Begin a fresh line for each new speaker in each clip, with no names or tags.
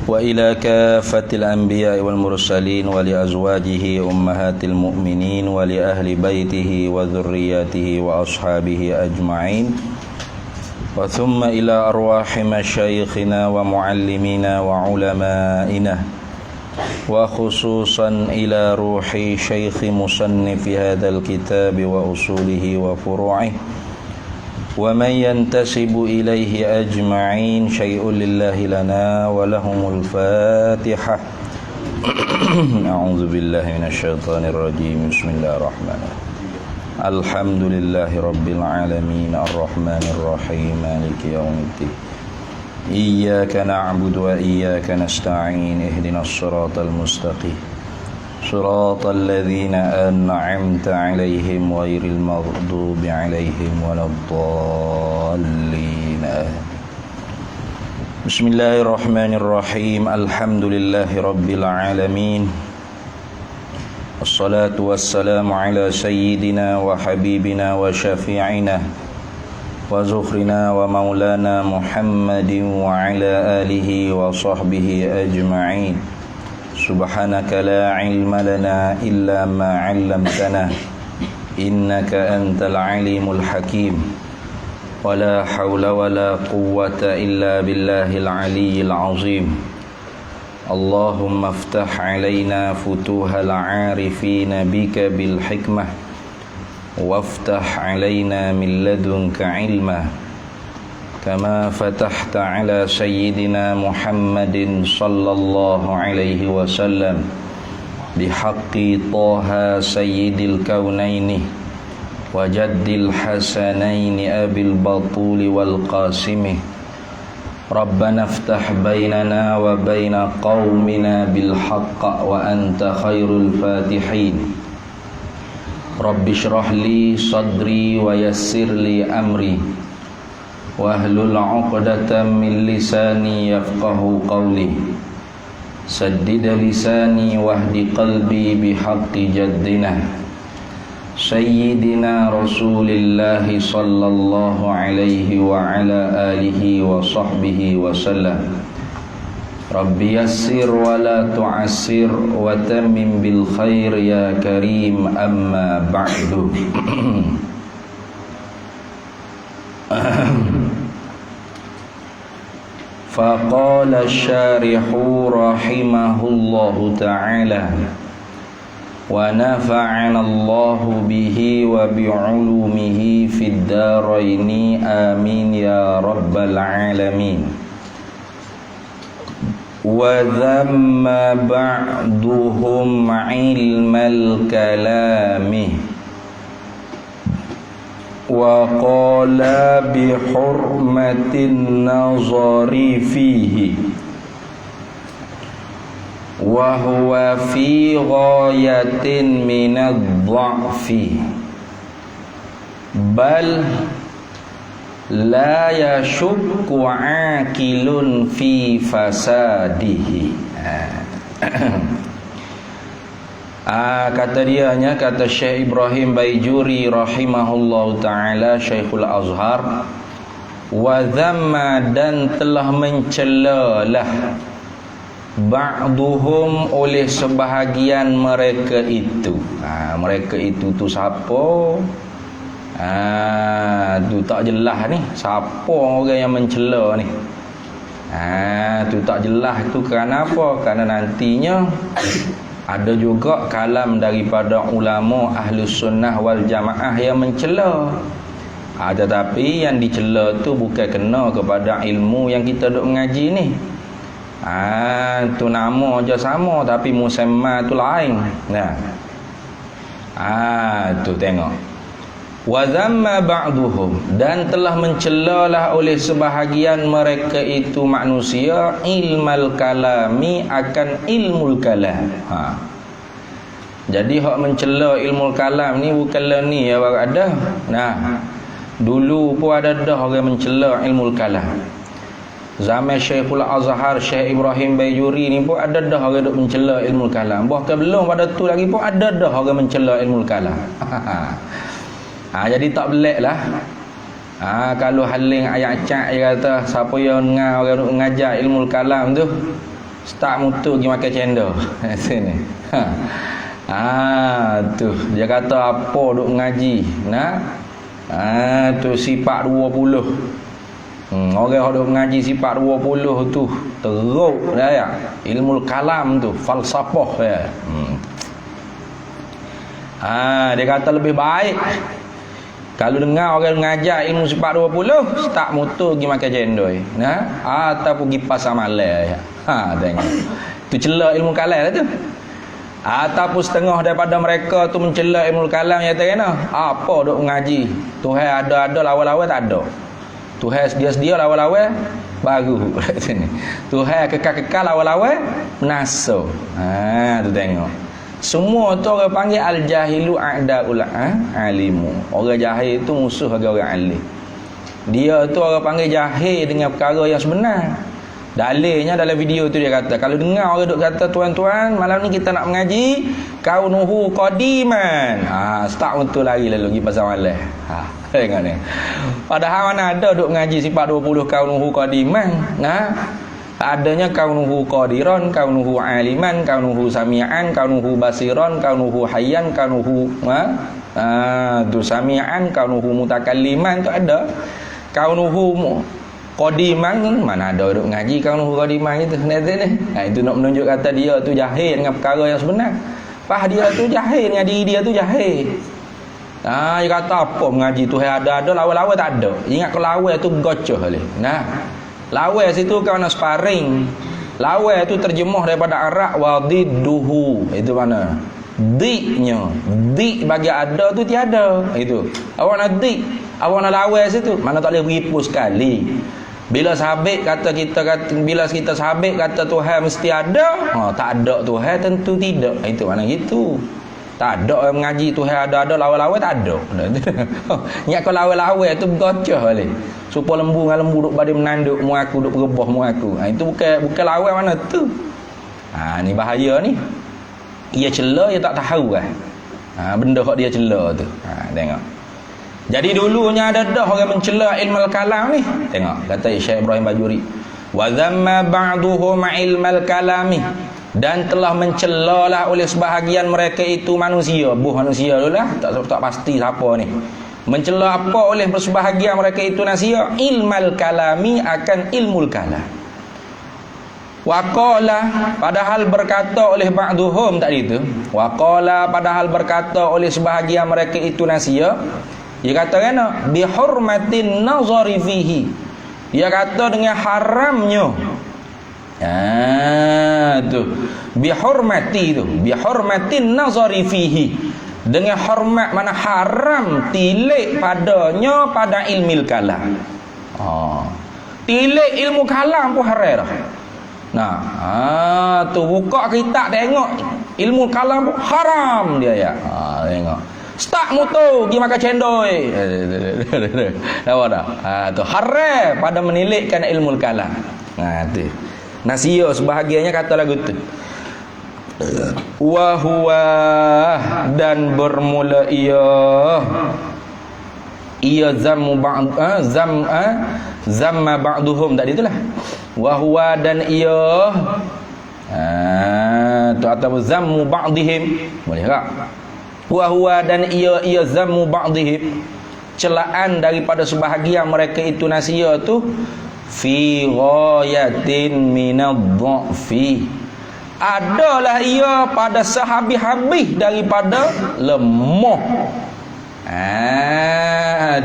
وإلى كافة الأنبياء والمرسلين ولأزواجه أمهات المؤمنين ولأهل بيته وذرياته وأصحابه أجمعين وثم إلى أرواح مشايخنا ومعلمينا وعلمائنا وخصوصا إلى روح شيخ مصنف هذا الكتاب وأصوله وفروعه ومن ينتسب إليه أجمعين شيء لله لنا ولهم الفاتحة أعوذ بالله من الشيطان الرجيم بسم الله الرحمن الرحيم الحمد لله رب العالمين الرحمن الرحيم مالك يوم الدين إياك نعبد وإياك نستعين اهدنا الصراط المستقيم صراط الذين أنعمت عليهم غير المغضوب عليهم ولا الضالين بسم الله الرحمن الرحيم الحمد لله رب العالمين والصلاة والسلام على سيدنا وحبيبنا وشفيعنا وزخرنا ومولانا محمد وعلى آله وصحبه أجمعين سبحانك لا علم لنا إلا ما علمتنا إنك أنت العليم الحكيم ولا حول ولا قوة إلا بالله العلي العظيم اللهم افتح علينا فتوح العارفين بك بالحكمة وافتح علينا من لدنك علما كما فتحت على سيدنا محمد صلى الله عليه وسلم بحق طه سيد الكونين وجد الحسنين أبي البطول والقاسم ربنا افتح بيننا وبين قومنا بالحق وأنت خير الفاتحين رب اشرح لي صدري ويسر لي أمري wahlul 'uqdatam min lisani yafqahu qawli saddid lisani wahdi qalbi bihaqqi jaddina sayyidina rasulillah sallallahu alaihi wa ala alihi wa sahbihi wa sallam rabbi yassir wa la tu'assir wa tammim bil khair ya karim amma ba'du فقال الشارح رحمه الله تعالى ونفعنا الله به وبعلومه في الدارين آمين يا رب العالمين وذم بعضهم علم الكلام وقال بحرمة النظر فيه وهو في غاية من الضعف بل لا يشك عاقل في فساده kata dianya, kata Syekh Ibrahim Baijuri rahimahullahu ta'ala, Syekhul Azhar, wa dhamma, dan telah mencelalah, ba'duhum, oleh sebahagian mereka itu. Mereka itu tu siapa? Tu tak jelas ni, siapa orang yang mencela ni? Tu tak jelas tu kerana apa? Kerana nantinya ada juga kalam daripada ulama Ahlus Sunnah wal Jamaah yang mencela. Tetapi yang dicela tu bukan kena kepada ilmu yang kita duk mengaji ni. Tu nama je sama tapi musamma tu lain. Nah. Tu tengok. Wa dhamma ba'duhum, dan telah mencelalah oleh sebahagian mereka itu manusia ilmal kalami, akan ilmul kalam. Jadi hak mencela ilmul kalam ni bukanlah ni ya baru ada. Nah, dulu pun ada dah orang mencela ilmul kalam. Zaman Syekhul Azhar, Syekh Ibrahim Baijuri ni pun ada dah orang duk mencela ilmul kalam. Bahkan belum pada tu lagi pun ada dah orang mencela ilmul kalam. Jadi tak belik lah Kalau haling ayat cak dia kata siapa yang orang ngajar ilmu kalam tu start mutu pergi makan cendol sini. Tu dia kata apa duk ngaji tu sifat 20. Orang duk ngaji sifat 20 tu teruk dah ya. Ilmu kalam tu falsafah ya. Dia kata lebih baik kalau dengar orang ngajar ilmu sifat 20 start motor pergi makan cendol ataupun pergi pasar malam ya. Tengok tu celah ilmu kalam lah tu. Ataupun setengah daripada mereka tu mencela ilmu kalam yang kata apa duk ngaji Tuhan ada lawa-lawa tak ada. Tuhan sedia-sedia lawa-lawa baru kat sini. Tuhan kekal-kekal lawa-lawa menasa. Tu tengok. Semua tu orang panggil al-jahilu a'daul alimu. Orang jahil tu musuh bagi orang alim. Dia tu orang panggil jahil dengan perkara yang sebenar. Dalilnya dalam video tu dia kata, kalau dengar orang duk kata tuan-tuan malam ni kita nak mengaji kaunuhu qadiman. Start untuk lari lalu pergi pasar malam. Tengok ni. Padahal mana ada duk ngaji sifat 20 kaunuhu qadiman. Adanya kaunuhu qadiran, kaunuhu aliman, kaunuhu sami'an, kaunuhu basiran, kaunuhu hayyan, kaunuhu tu sami'an, kaunuhu mutakalliman tu ada. Kaunuhu qadiman mana ada duk ngaji kaunuhu qadiman itu ni. Itu nak menunjuk kata dia tu jahil dengan perkara yang sebenar. Dia tu jahil dengan diri dia tu jahil. Dia kata apa mengaji tu ada lawa-lawa tak ada. Ingat kalau lawa tu gocoh boleh. Lawa situ kau nak sparring. Lawa tu terjemah daripada Arab wadidduhu. Itu mana? Di-nya. Di bagi ada tu tiada. Itu. Awak nak di, awak nak lawa situ. Mana tak boleh beripu sekali. Bila sahabat bila kita sahabat kata Tuhan mesti ada, tak ada Tuhan tentu tidak. Itu mana gitu. Tak ada orang mengaji Tuhan ada lawa-lawa tak ada. Ingat kau lawa-lawa tu bergocah balik. Supaya lembu dengan lembu duk pada menanduk mu aku duk berebah mu aku. Itu bukan lawa mana tu. Ni bahaya ni. Ia cela dia tak tahu kan. Benda hak dia cela tu. Tengok. Jadi dulunya ada dah orang mencela ilmu kalam ni. Tengok kata Syekh Ibrahim Bajuri. Wa dhamma ba'duhum ilmal kalami. Dan telah mencelalah oleh sebahagian mereka itu manusia. Manusia dululah. Tak pasti siapa ni. Mencela apa oleh sebahagian mereka itu manusia? Ilmal kalami akan ilmul kalam. Waqala padahal berkata oleh ba'duhum tadi itu. Waqala padahal berkata oleh sebahagian mereka itu manusia. Dia kata kan bihurmatin nazari fihi. Dia kata dengan haramnya. Tu bihurmati tu, bihurmatin nazari fihi. Dengan hormat mana haram tilik padanya pada ilmil kalam. Tilik ilmu kalam pun haram. Tu buka kitab tengok ilmu kalam pun haram dia ya. Tengok. Start motor pergi makan cendol. Tahu dah. Tu haram pada menilikkan ilmu kalam. Tu. Nasiyo sebahagiannya kata lagu tu. Wa huwa dan bermula ia zammu ba'd zamma ba'duhum tadi itulah. Wa huwa dan ia tu atau zammu ba'dihim boleh tak? Wa huwa dan ia zammu ba'dihim celaan daripada sebahagian mereka itu nasiya tu fi ghayatin minadh-dha'fi adalah ia pada sehabis-habis daripada lemah.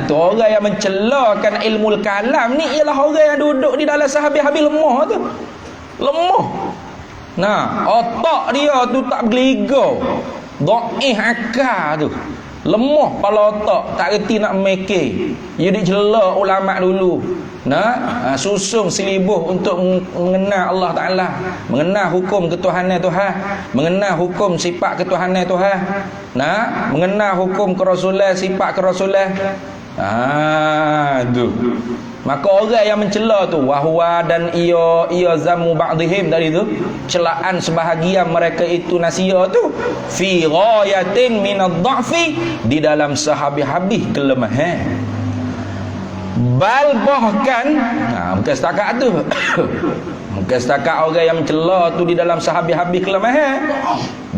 Tu orang yang mencelakan ilmu kalam ni ialah orang yang duduk di dalam sehabis-habis lemah tu. Lemah. Otak dia tu tak berliga. Dhaif akal tu. Lemah kepala otak, tak reti nak mikir. Dia dicela ulama dulu. Susung silibus untuk mengenal Allah Ta'ala, mengenal hukum ketuhanan Tuhan, mengenal hukum sifat ketuhanan Tuhan, mengenal hukum kerasulan, sifat kerasulan. Tu. Maka orang yang mencela tu wahwa dan ia zamu ba'dihim tadi tu, celaan sebahagian mereka itu nasiya tu fi ghayatin minadh-dha'fi di dalam sehabis-habis kelemahan. Bal bahkan bukan setakat tu. Bukan setakat orang yang mencela tu di dalam sehabis-habis kelemahan.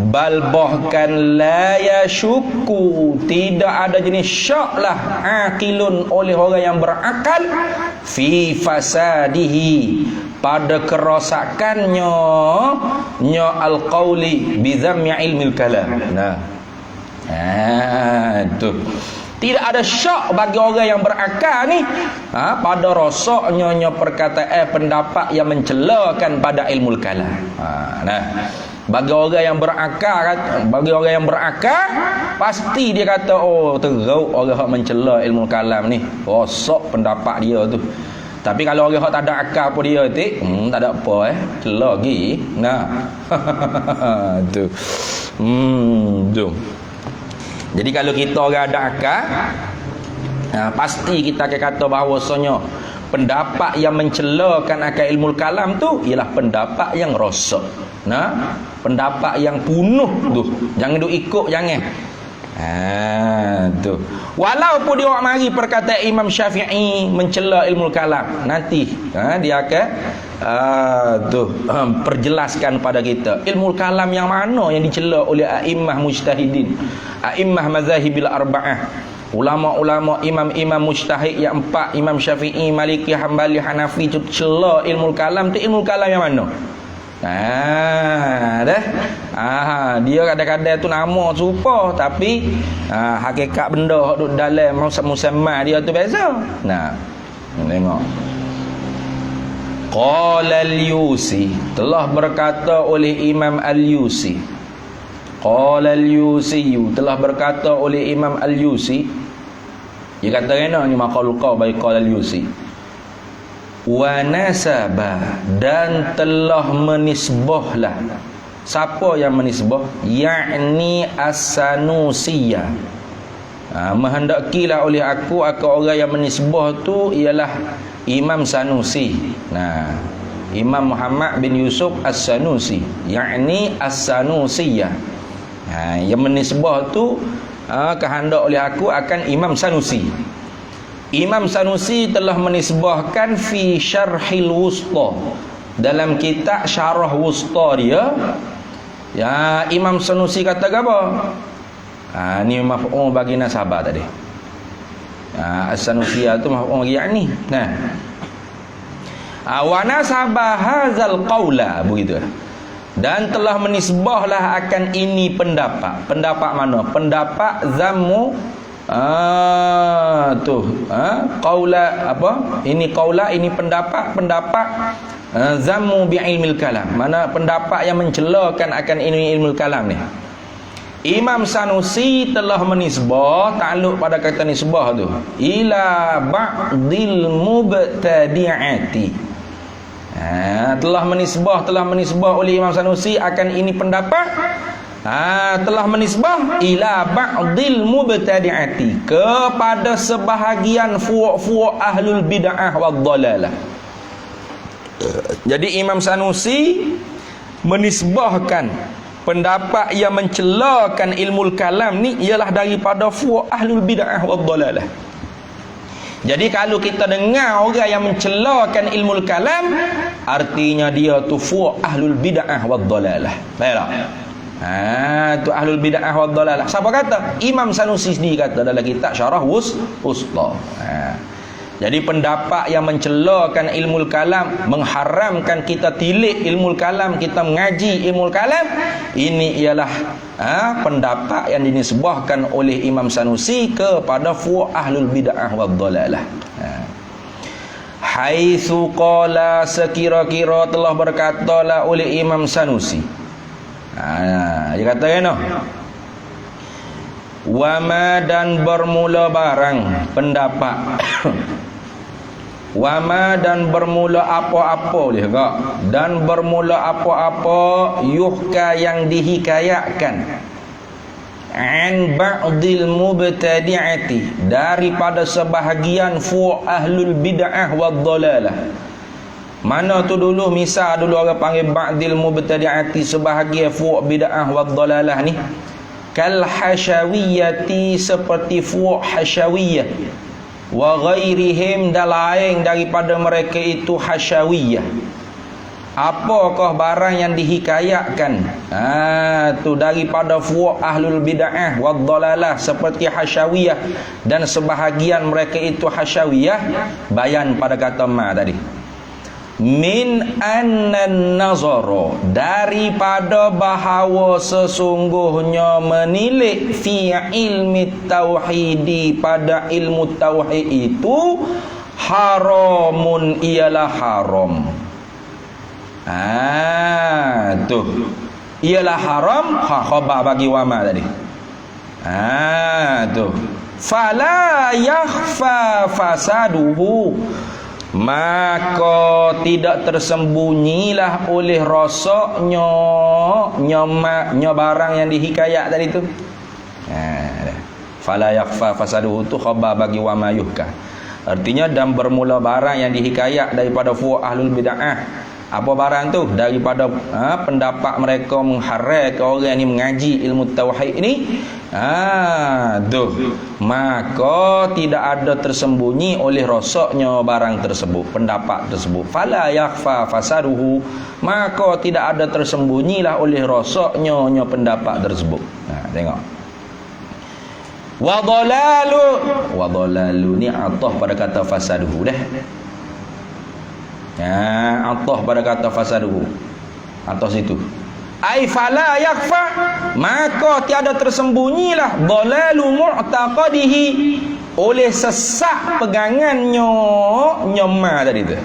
Bal bahkan la yashukku, tidak ada jenis syak lah aqilun oleh orang yang berakal fi fasadihi, pada kerosakannya al-qauli bi dhammi ilmil kalam. Tu tidak ada syak bagi orang yang berakal ni pada rosaknya perkataan pendapat yang mencelakan pada ilmu kalam. Bagi orang yang berakal pasti dia kata teruk orang yang mencela ilmu kalam ni, rosak pendapat dia tu. Tapi kalau orang yang tak ada akal pun dia tak ada apa cela lagi. Tu. Tu. Jadi kalau kita orang ada akal, pasti kita akan kata bahawasanya pendapat yang mencelakan akal ilmu kalam tu ialah pendapat yang rosak. Pendapat yang punah tu. Jangan duk ikut, jangan. Tu. Walaupun dia orang mari perkataan Imam Syafi'i mencela ilmu kalam, nanti dia akan perjelaskan pada kita ilmu kalam yang mana yang dicela oleh a'immah mujtahidin, a'immah mazahibil arba'ah, ulama-ulama imam-imam mujtahid yang empat, Imam Syafi'i, Maliki, Hambali, Hanafi, tu cela ilmu kalam tu. Ilmu kalam yang mana? Dia kadang-kadang tu nama serupa, tapi hakikat benda hak duduk dalam musamma dia tu beza. Tengok. Qala al-Yusi, telah berkata oleh Imam al-Yusi. Qala al-Yusi, telah berkata oleh Imam al-Yusi. Dia kata kena ni maqalul qaw bai qala al-Yusi. Wa nasaba, dan telah menisbahlah. Siapa yang menisbah? Yakni as-Sanusiyah. Menghendakilah oleh aku orang yang menisbah tu ialah Imam Sanusi. Imam Muhammad bin Yusuf as-Sanusi, yakni as-Sanusiyah. Yang menisbah tu kehendak oleh aku akan Imam Sanusi. Imam Sanusi telah menisbahkan fi syarhil wusta, dalam kitab syarah wusta dia. Imam Sanusi kata apa? Ni maf'ul bagi nasabah tadi. As-Sanusiyah tu maf'ul bagi yakni. Wa nasabah hadzal qaula, begitu. Dan telah menisbahlah akan ini pendapat. Pendapat mana? Pendapat zammu qaula apa? Ini qaula, ini pendapat zammu bi ilmil kalam. Mana pendapat yang mencelakan akan ini ilmu kalam ni. Imam Sanusi telah menisbah, takluk pada kata nisbah tu, ila ba'dil mubtadi'ati. Telah menisbah oleh Imam Sanusi akan ini pendapat. Telah menisbah ila ba'dil mubtadi'ati, kepada sebahagian fu' ahlul bid'ah wad dhalalah. Jadi Imam Sanusi menisbahkan pendapat yang mencelakan ilmu kalam ni ialah daripada fu' ahlul bid'ah wad dhalalah. Jadi kalau kita dengar orang yang mencelakan ilmu kalam, artinya dia tu fu' ahlul bid'ah wad dhalalah. Baiklah. Tu ahlul bid'ah wad dhalalah. Siapa kata? Imam Sanusi sendiri kata dalam kitab Syarah Wusta. Jadi pendapat yang mencelakan ilmu kalam, mengharamkan kita tilik ilmu kalam, kita mengaji ilmu kalam, ini ialah pendapat yang dinisbahkan oleh Imam Sanusi kepada fu' ahlul bid'ah wad dhalalah. Haitsu qala, sekira-kira telah berkatalah oleh Imam Sanusi. Dia kata wama, dan bermula barang pendapat. Wama, dan bermula apa-apa, boleh tak? Dan bermula apa-apa yuhka, yang dihikayatkan, an ba'dil mubtadi'ati, daripada sebahagian fu' ahlul bid'ah wad dhalalah. Mana tu dulu, misal dulu orang panggil ba'dil mubtadi'ati, sebahagian fu' bid'ah wad dhalalah ni. Kal hasyawiyati, seperti fu' hasyawiyah. wa ghairihim dan lain daripada mereka itu hasyawiyah. Apakah barang yang dihikayatkan tu daripada fuq ahlul bid'ah wad dalalah seperti hasyawiyah dan sebahagian mereka itu hasyawiyah. Bayan pada kata ma tadi, min annan nazara, daripada bahawa sesungguhnya menilik fi ilmi tauhidi, pada ilmu tauhid itu haramun, ialah haram. Tuh ialah haram, khabar bagi wama tadi. Tuh fala yakhfa fasaduhu, maka tidak tersembunyilah oleh rosaknya nyomaknya barang yang dihikayat tadi tu. Fala yakhfa fasaduhu tu khabar bagi wama yuhka, artinya dan bermula barang yang dihikayat daripada fuq ahlul bid'ah. Apa barang tu? Daripada pendapat mereka mengharamkan orang ni mengaji ilmu tauhid ni. Tu. Maka tidak ada tersembunyi oleh rosaknya barang tersebut, pendapat tersebut. Fala yakhfa fasaduhu, maka tidak ada tersembunyilah oleh rosaknya pendapat tersebut. Tengok. Wa dhalalu ni atah pada kata fasaduhu dah. Atah pada kata fasaduhu atas itu. Ai fala yakfa, maka tiada tersembunyilah dhalalu mu'taqadihi, oleh sesak pegangannya nyoma tadi tu.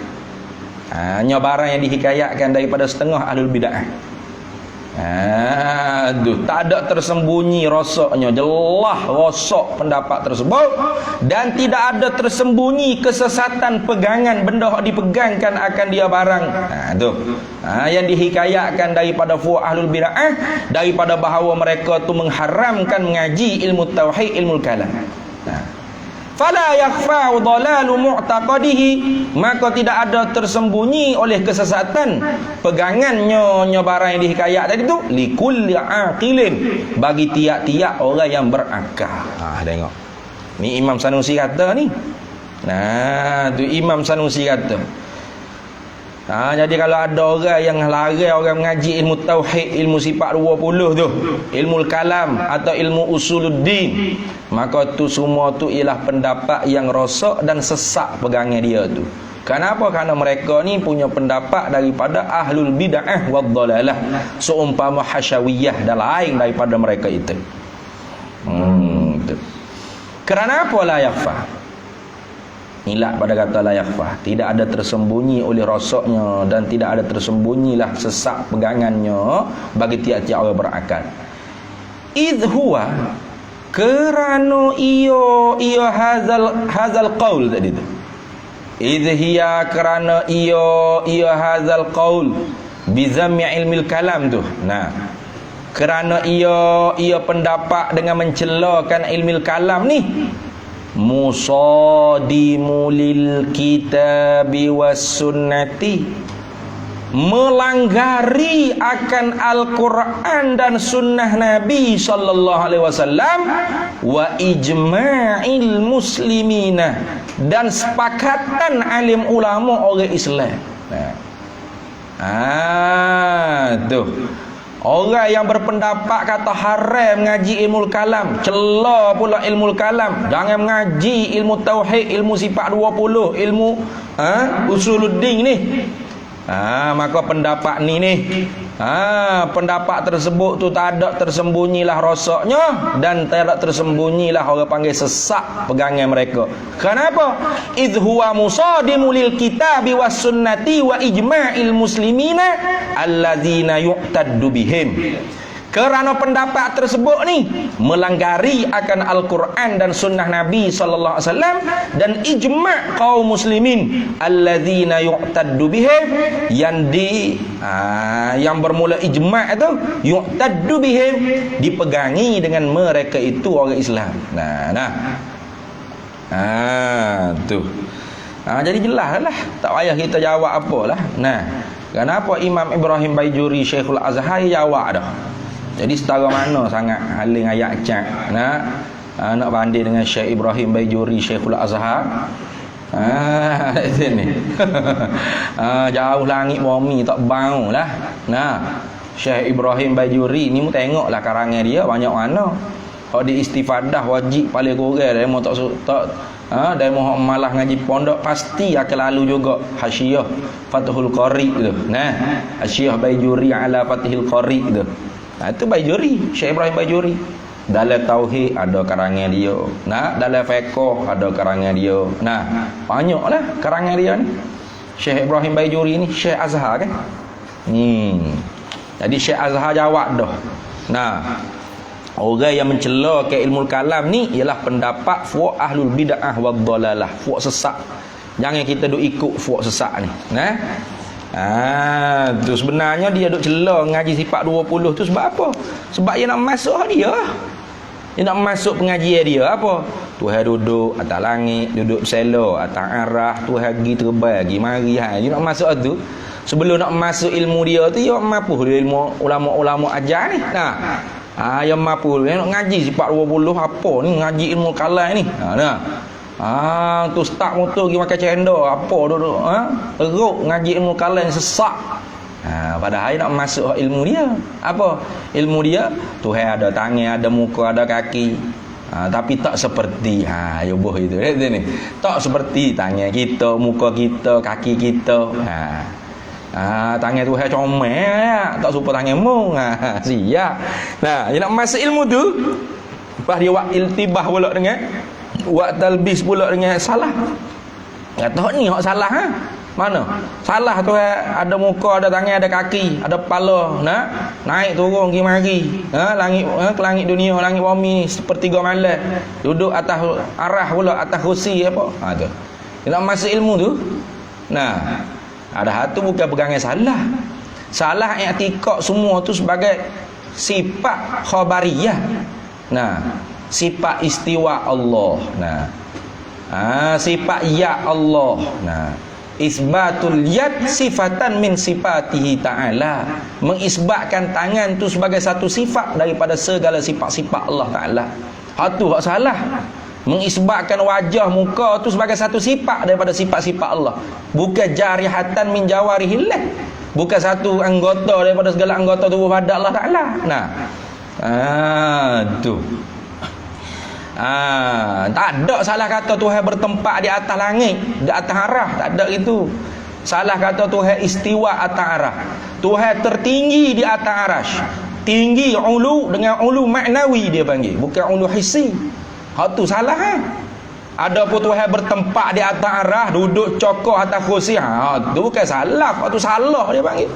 Barang yang dihikayatkan daripada setengah ahlul bid'ah. Tak ada tersembunyi rosaknya, jelas rosak pendapat tersebut, dan tidak ada tersembunyi kesesatan pegangan, benda dipegangkan akan dia barang. Yang dihikayatkan daripada fuq ahlul bid'ah, daripada bahawa mereka tu mengharamkan mengaji ilmu tauhid, ilmu kalam. Fala yakhfa dhalalu mu'taqadihi, maka tidak ada tersembunyi oleh kesesatan pegangannya barang yang dihikayat tadi tu, likulli aqilin, bagi tiap-tiap orang yang berakal. Tengok ni Imam Sanusi kata ni. Tu Imam Sanusi kata. Jadi kalau ada orang yang larang orang mengaji ilmu tauhid, ilmu sifat 20 tu, ilmu kalam atau ilmu usuluddin, maka tu semua tu ialah pendapat yang rosak dan sesak pegangan dia tu. Kenapa? Kerana mereka ni punya pendapat daripada ahlul bid'ah wad dalalah, seumpama hasyawiyah dan lain daripada mereka itu. Kerana apa la yakhfa? Inilah pada kata la yakhfa, tidak ada tersembunyi oleh rosaknya dan tidak ada tersembunyilah sesak pegangannya bagi tiap-tiap orang berakal. Idh huwa, kerana ia hazal qaul tadi tu. Idh hiya, kerana ia hazal qaul bizammi ilmil kalam tu. Kerana ia pendapat dengan mencelakan ilmil kalam ni, musadimu lil kitabi was sunnati, melanggari akan Al-Quran dan sunnah Nabi sallallahu alaihi wasallam, wa ijma'il muslimina, dan sepakatan alim ulama orang Islam. Tu orang yang berpendapat kata haram mengaji ilmu kalam, cela pula ilmu kalam, jangan mengaji ilmu tauhid, ilmu sifat 20, ilmu usuluddin ni. Maka pendapat ni pendapat tersebut tu tak ada tersembunyilah rosaknya dan tak ada tersembunyilah orang panggil sesak pegangan mereka. Kenapa? Idh huwa musadimu lil kitabi was sunnati wa ijma'il muslimina alladzina yu'taddu bihim. Kerana pendapat tersebut ni melanggari akan Al-Quran dan sunnah Nabi sallallahu alaihi wasallam dan ijma' kaum muslimin alladzina yu'taddu bihim, yang bermula ijma' itu yu'taddu bihim, dipegangi dengan mereka itu orang Islam. Tu. Jadi jelas lah, tak payah kita jawab apalah. Kenapa Imam Ibrahim Baijuri Syekhul Azhar jawab dah. Jadi setara mana sangat haling ayat cak. nak banding dengan Syekh Ibrahim Baijuri Syekhul Azhar. Sini. Jauh langit bumi tak bau lah. Nah, Syekh Ibrahim Baijuri ni mu tengoklah karangan dia banyak mana. Kalau di istifadah wajib paling kurang dia mau tak dia mau malah ngaji pondok pasti akan lalu juga Hasyiah Fathul Qari tu. Nah, Hasyiah Baijuri ala Fathul Qari tu. Nah, itu Baijuri, Syekh Ibrahim Baijuri. Dalam tauhid ada karangan dia. Nah, dalam fiqh ada karangan dia. Nah, banyaklah karangan dia ni. Syekh Ibrahim Baijuri ni Syekh Azhar kan. Jadi Syekh Azhar jawab dah. Nah, orang yang mencela ke ilmu kalam ni ialah pendapat fuq ahlul bid'ah wad dalalah, fuq sesat. Jangan kita duk ikut fuq sesat ni. Nah. Tu sebenarnya dia duk cela ngaji sifat 20 tu sebab apa? Sebab dia nak masuk dia. Dia nak masuk pengajian dia apa? Tuhan duduk atas langit, duduk bersela atas arah, Tuhan pergi terbang, pergi mari. Dia nak masuk tu. Sebelum nak masuk ilmu dia tu, dia mampu dia ilmu ulama-ulama ajar ni. Nah. Yang mampu dia nak ngaji sifat 20 apa ni ngaji ilmu kalam ni. Tu start motor pergi makan cendol apa duduk teruk ngaji ilmu kalam sesak. Padahal nak masuk ilmu dia apa? Ilmu dia Tuhan ada tangan, ada muka, ada kaki. Tapi tak seperti yubuh itu ni. Tak seperti tangan kita, muka kita, kaki kita. Tangan Tuhan comel tak serupa tanganmu. Siap. Nah, dia nak masuk ilmu tu lepas dia buat iltibah pula dengan buat talbis pula dengan salah. Kata ni hak salah Mana? Salah tu ada muka, ada tangan, ada kaki, ada kepala, naik turun pergi mari. Langit ke langit dunia, langit bumi ni sepertiga malam. Duduk atas arah pula, atas kursi apa. Tu. Dia nak masuk ilmu tu. Nah, ada hatu bukan pegangan salah. Salah i'tikad semua tu sebagai sifat khabariyah. Nah, sifat istiwa Allah. Nah. Sifat ya Allah. Nah. Isbatul yad sifatan min sifatihi ta'ala. Mengisbatkan tangan tu sebagai satu sifat daripada segala sifat-sifat Allah Ta'ala. Hatu hak salah. Mengisbatkan wajah muka tu sebagai satu sifat daripada sifat-sifat Allah. Bukan jarihatan min jawarihillah. Bukan satu anggota daripada segala anggota tubuh badan Allah Ta'ala. Nah. Tu. Tak ada salah kata Tuhan bertempat di atas langit, di atas arah, tak ada itu. Salah kata Tuhan istiwa atas arah. Tuhan tertinggi di atas arash. Tinggi ulu dengan ulu maknawi dia panggil, bukan ulu hissi. Hak tu salah Ada pun Tuhan bertempat di atas arah, duduk cokoh atas kursi. Tu bukan salah, hak tu salah dia panggil.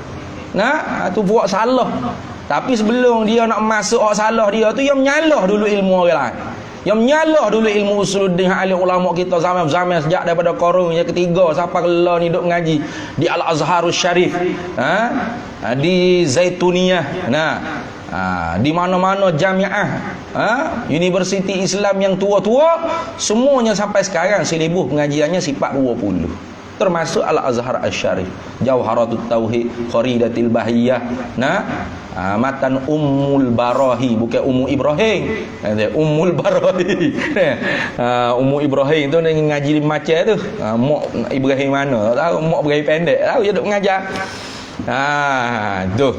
Nah, tu buat salah. Tapi sebelum dia nak masuk hak salah dia tu, dia menyalah dulu ilmu orang lain. Yang menyalah dulu ilmu usuluddin ahli ulama kita zaman-zaman sejak daripada Qarun yang ketiga sampai kelah ni duk mengaji di Al-Azharus Syarif, di Zaituniyah, di mana-mana jamiah, universiti Islam yang tua-tua, semuanya sampai sekarang silibus pengajiannya sifat 20. Termasuk Al-Azhar Asy-Syarif, Jauharatut Tauhid, Kharidatil Bahiyah, matan Ummul Barahi, bukan Ummu Ibrahim. Ummul Barahi. Ummu Ibrahim tu dengan ngaji macam tu. Mak Ibrahim mana? Tak tahu, mak Ibrahim pendek. Tahu dia duk mengajar. Tu.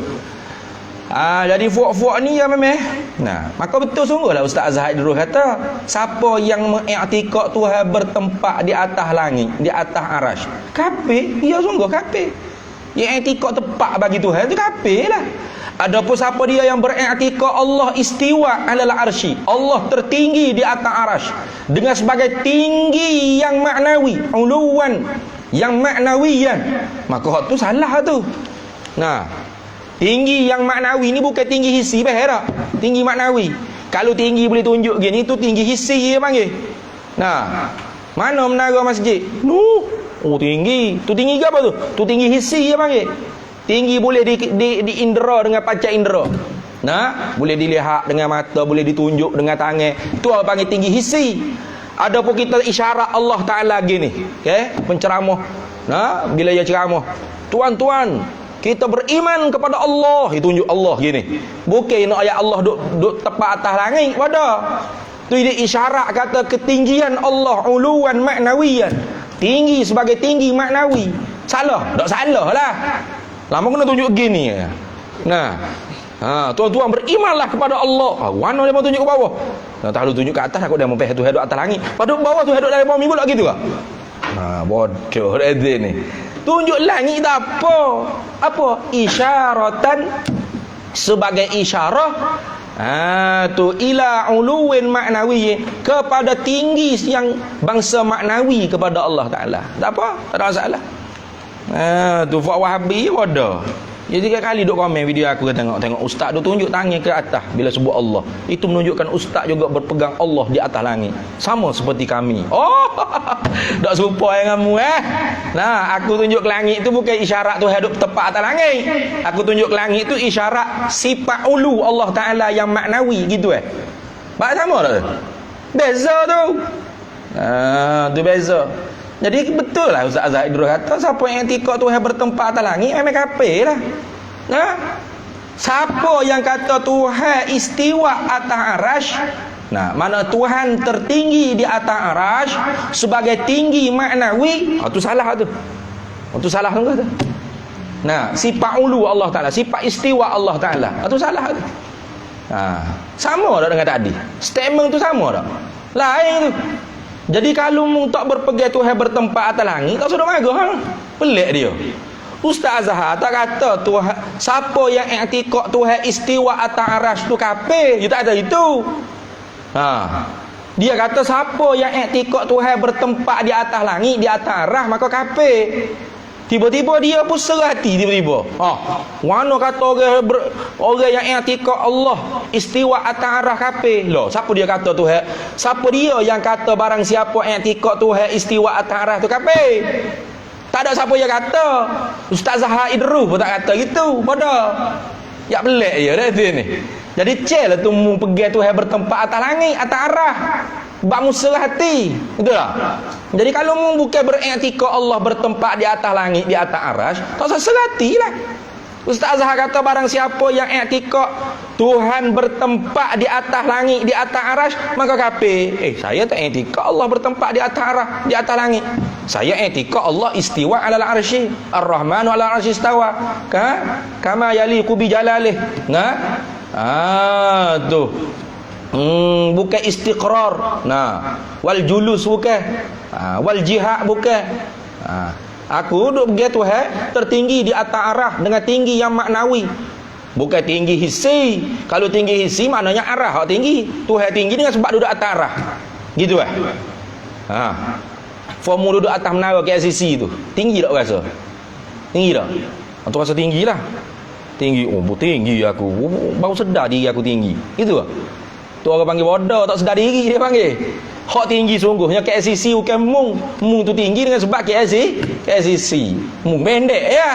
Jadi fuak-fuak ni ya memang. Maka betul sungguhlah Ustaz Azhar Idrus kata, siapa yang mengiktikad Tuhan bertempat di atas langit, di atas arash, kafir. Ya sungguh kafir. Yang iktikad tepat bagi Tuhan tu kafir lah. Adapun siapa dia yang beriktikad Allah istiwa alal arsy, Allah tertinggi di atas arash dengan sebagai tinggi yang maknawi, uluwan yang maknawiyan, maka hak tu salah tu. Tinggi yang maknawi ni bukan tinggi hissi tak? Tinggi maknawi. Kalau tinggi boleh tunjuk gini, tu tinggi hissi dia panggil. Mana menara masjid? Tinggi. Tu tinggi ke apa tu? Tu tinggi hissi dia panggil. Tinggi boleh di indera dengan panca indera. Boleh dilihat dengan mata, boleh ditunjuk dengan tangan. Tu apa panggil tinggi hissi. Adapun kita isyarat Allah Ta'ala gini, penceramah. Bila dia ceramah, tuan-tuan, kita beriman kepada Allah, ditunjuk Allah gini. Bukan nak ayat Allah duk tepat atas langit pada. Tu dia isyarat kata ketinggian Allah uluwan maknawiyan. Tinggi sebagai tinggi maknawi. Salah? Tak salah lah. Lama kena tunjuk gini. Nah. Tuan-tuan berimanlah kepada Allah. Mana dia mau tunjuk ke bawah? Tak lalu tunjuk ke atas, aku dah mempeh tu hidup atas langit. Pada bawah tu hidup dalam bawah minggu tak gitu ke? Bodoh dia ni. Tunjuk langit tak apa? Apa? Isyaratan sebagai isyarah. Tu ila uluwin maknawi, kepada tinggi yang bangsa maknawi kepada Allah Taala. Tak apa, tak ada masalah. Tu Fuad Wahabi bodoh. Jadi tiga kali duk komen video aku tengok ustaz tu tunjuk tangan ke atas bila sebut Allah. Itu menunjukkan ustaz juga berpegang Allah di atas langit. Sama seperti kami. Tak serupa dengan kamu Nah, aku tunjuk ke langit tu bukan isyarat tu hidup tepat atas langit. Aku tunjuk ke langit tu isyarat sifat ulu Allah Taala yang maknawi gitu Baik sama tak? Beza tu. Tu beza. Jadi betul lah Ustaz Azhar Idrus kata siapa yang tikak Tuhan bertempat atas langit memang kafir lah. Siapa yang kata Tuhan istiwa atas arash, mana Tuhan tertinggi di atas arash sebagai tinggi maknawi, itu salah tu. Itu salah tu kata. Sifat ulu Allah Taala, sifat istiwa Allah Taala, itu salah tu. Sama tak dengan tadi? Statement tu sama tak? Lain tu. Jadi kalau mu tak berpegang Tuhan bertempat atas langit, tak sudah marah. Pelik dia. Ustaz Azhar tak kata Tuhan, siapa yang i'tikad Tuhan istiwa atas arash tu kafir. Dia tak ada itu. Dia kata siapa yang i'tikad Tuhan bertempat di atas langit, di atas arash, maka kafir. Tiba-tiba dia pun serah hati tiba-tiba. Mana kata orang yang i'tikad Allah istiwa atas arah kafir. Loh, siapa dia kata Tuhan? Siapa dia yang kata barang siapa i'tikad Tuhan istiwa atas arah tu kafir? Tak ada siapa yang kata. Ustaz Zahar Idrus pun tak kata gitu. Bodoh. Ya pelik je dah tu ni. Jadi cel lah tu mu pergi Tuhan bertempat atas langit, atas arah. Bak serah hati. Betul tak? Jadi kalau mu bukan beriktikad Allah bertempat di atas langit, di atas arash, tak usah serah hati lah. Ustaz Azhar kata barang siapa yang i'tikad Tuhan bertempat di atas langit, di atas arash, maka kafir. Saya tak i'tikad Allah bertempat di atas arah, di atas langit. Saya i'tikad Allah istiwa 'alal arsy, Ar-Rahmanu 'alal arsy istawa. Kama yaliqu bi jalalih. Tu. Bukan istiqrar. Wal julus bukan. Wal jihad bukan. Aku duduk pergi Tuhan tertinggi di atas arah dengan tinggi yang maknawi. Bukan tinggi hissi. Kalau tinggi hissi maknanya arah hak tinggi. Tuhan tinggi dengan sebab duduk atas arah. Gitu Formu duduk atas menara KLCC tu. Tinggi tak rasa? Tinggi tak? Aku rasa tinggi lah. Tinggi. Tinggi aku. Baru sedar diri aku tinggi. Gitu lah. Tu orang panggil bodoh, tak sedar diri dia panggil. Hak tinggi sungguhnya KLCC bukan mung. Mung tu tinggi dengan sebab KLCC. Mung pendek ya.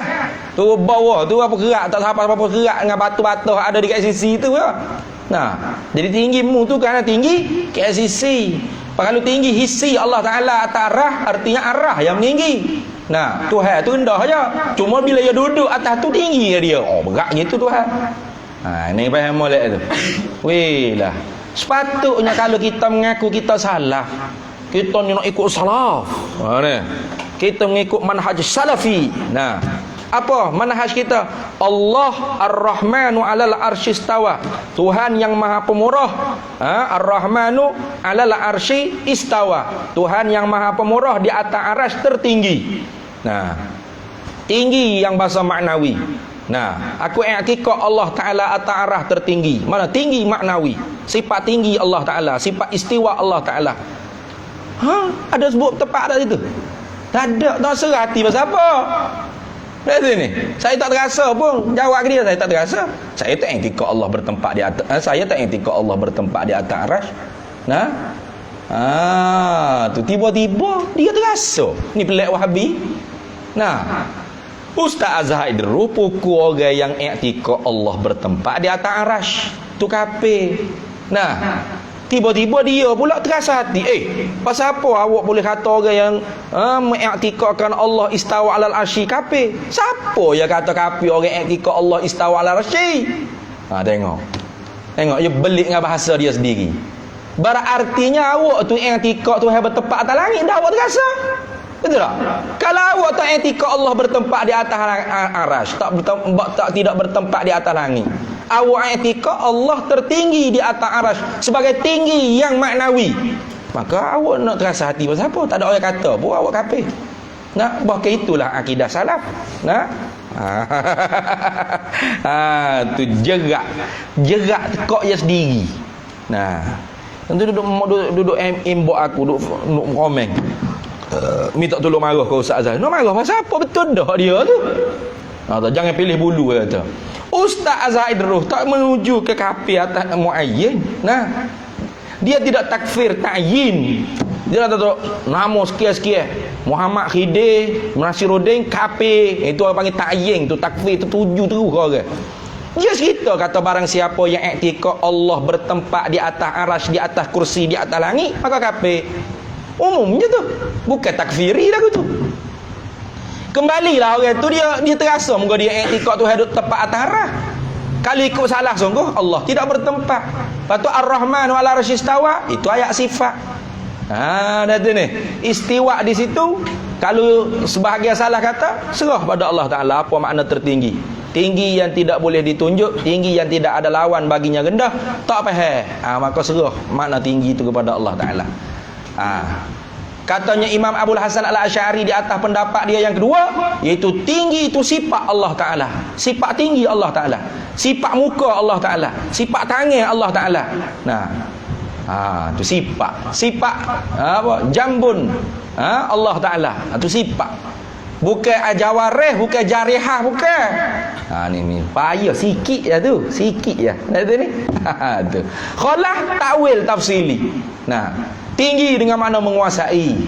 Tu bawah tu apa kerak, tak apa kerak dengan batu-batu ada di KLCC tu ya. Jadi tinggi mung tu kerana tinggi KLCC. Kalau tinggi hissi Allah Taala atas arah, artinya arah yang tinggi. Tuhan tu rendah aja. Cuma bila dia duduk atas tu tinggi dia. Berat gitu Tuhan. Ini faham molek tu. Weh lah. Sepatutnya kalau kita mengaku kita salah, kita ni nak ikut salaf. Kita mengikut manhaj salafi. Apa manhaj kita? Allah Ar-Rahmanu 'alal arsy istawa. Tuhan yang Maha Pemurah. Ar-Rahmanu 'alal arsy istawa. Tuhan yang Maha Pemurah di atas arasy tertinggi. Tinggi yang bahasa maknawi. Aku i'tikad Allah Taala atas arah tertinggi. Mana tinggi maknawi? Sifat tinggi Allah Taala, sifat istiwa Allah Taala. Ada sebut tepat tak situ? Tak ada, tak serah hati pasal apa? Lihat sini. Saya tak terasa pun jawab ke dia, saya tak terasa. Saya tak i'tikad Allah bertempat di atas. Saya tak i'tikad Allah bertempat di atas arasy. Tu tiba-tiba dia terasa. Ni pelik Wahabi. Ustaz Azhar Idrus pukul orang yang i'tikad Allah bertempat di atas arash. Tu kafir. Tiba-tiba dia pula terasa hati. Pasal apa awak boleh kata orang yang mengiktikadkan Allah istawa 'alal arsy kafir? Siapa yang kata kafir orang i'tikad Allah istawa 'alal arsy? Tengok. Dia belik dengan bahasa dia sendiri. Berartinya awak tu yang tikak Tuhan bertempat atas langit, dah awak terasa. Betul tak? Kalau awak tak etika Allah bertempat di atas arasy, tidak bertempat di atas langit. Awak etika Allah tertinggi di atas arasy sebagai tinggi yang maknawi. Maka awak nak terasa hati pasal apa? Tak ada orang kata pun awak kafir. Nah, bahkan itulah akidah salaf. Nah. Tu jerak tekak je sendiri. Nah, tentu duduk imbok aku, duduk komen. Minta tolong marah ke Ustaz Azhar. Nak marah pasal apa? Betul dah dia tu. Jangan pilih bulu kata. Ustaz Azhar Idrus tak menuju ke kafir atas muayyin. Nah, dia tidak takfir ta'yin. Dia kata nama sekian-sekian Muhammad Khidir Nasiruddin kafir. Itu orang panggil ta'yin, tu takfir, tu tuju terus ke orang. Dia cerita kata barang siapa yang iktikad Allah bertempat di atas arasy, di atas kursi, di atas langit, maka kafir. Umumnya tu, bukan takfiri lah tu. Kembalilah orang tu dia terasa muka dia iktikad tu hidup tepat atas arah. Kalau ikut salah sungguh Allah tidak bertempat. Lepas tu Ar-Rahman wal arsy istawa, itu ayat sifat. Dah tu ni. Istiwa di situ kalau sebahagian salah kata, serah pada Allah Taala apa makna tertinggi. Tinggi yang tidak boleh ditunjuk, tinggi yang tidak ada lawan baginya rendah, tak faham. Maka serah makna tinggi itu kepada Allah Taala. Katanya Imam Abul Hasan Al-Asy'ari di atas pendapat dia yang kedua, iaitu tinggi itu sifat Allah Ta'ala, sifat tinggi Allah Ta'ala, sifat muka Allah Ta'ala, sifat tangan Allah Ta'ala. Nah, itu sifat apa? Jambun Allah Ta'ala, itu sifat. Bukan jawarih, bukan jarihah, bukan. Ni payah sikit ya tu, sikit ya. Tu ni. Tu. Khalah takwil tafsili. Nah, tinggi dengan makna menguasai.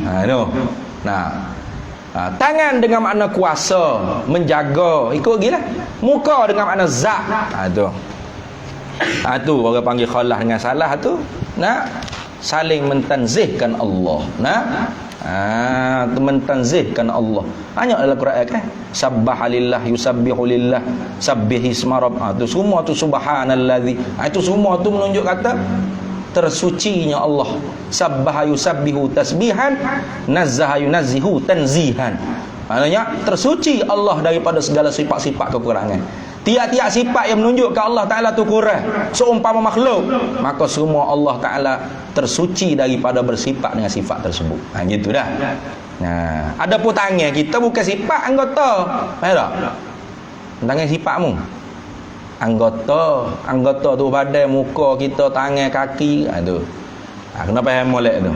Tangan dengan makna kuasa, menjaga. Ikut gila. Muka dengan makna zat. Tu orang panggil khalah dengan salah tu. Saling mentanzihkan Allah. Mentanzihkan Allah. Hanya dalam Quran kan? Sabbahalillah yusabbihu lillah sabbih isma rabb. Tu semua tu subhanallazi. Itu semua tu menunjuk kata tersucinya Allah. Sabbaha yusabbihu tasbihan, nazzaha yunazzihu tanzihan. Maknanya tersuci Allah daripada segala sifat-sifat kekurangan. Tiap-tiap sifat yang menunjuk ke Allah Ta'ala tu kurang, seumpama makhluk, maka semua Allah Ta'ala tersuci daripada bersifat dengan sifat tersebut. Gitu dah. Ada pun tangan kita bukan sifat anggota. Faham tak? Tangan sifatmu. Anggota tu badan, muka kita, tangan, kaki, tu. Kenapa faham molek tu?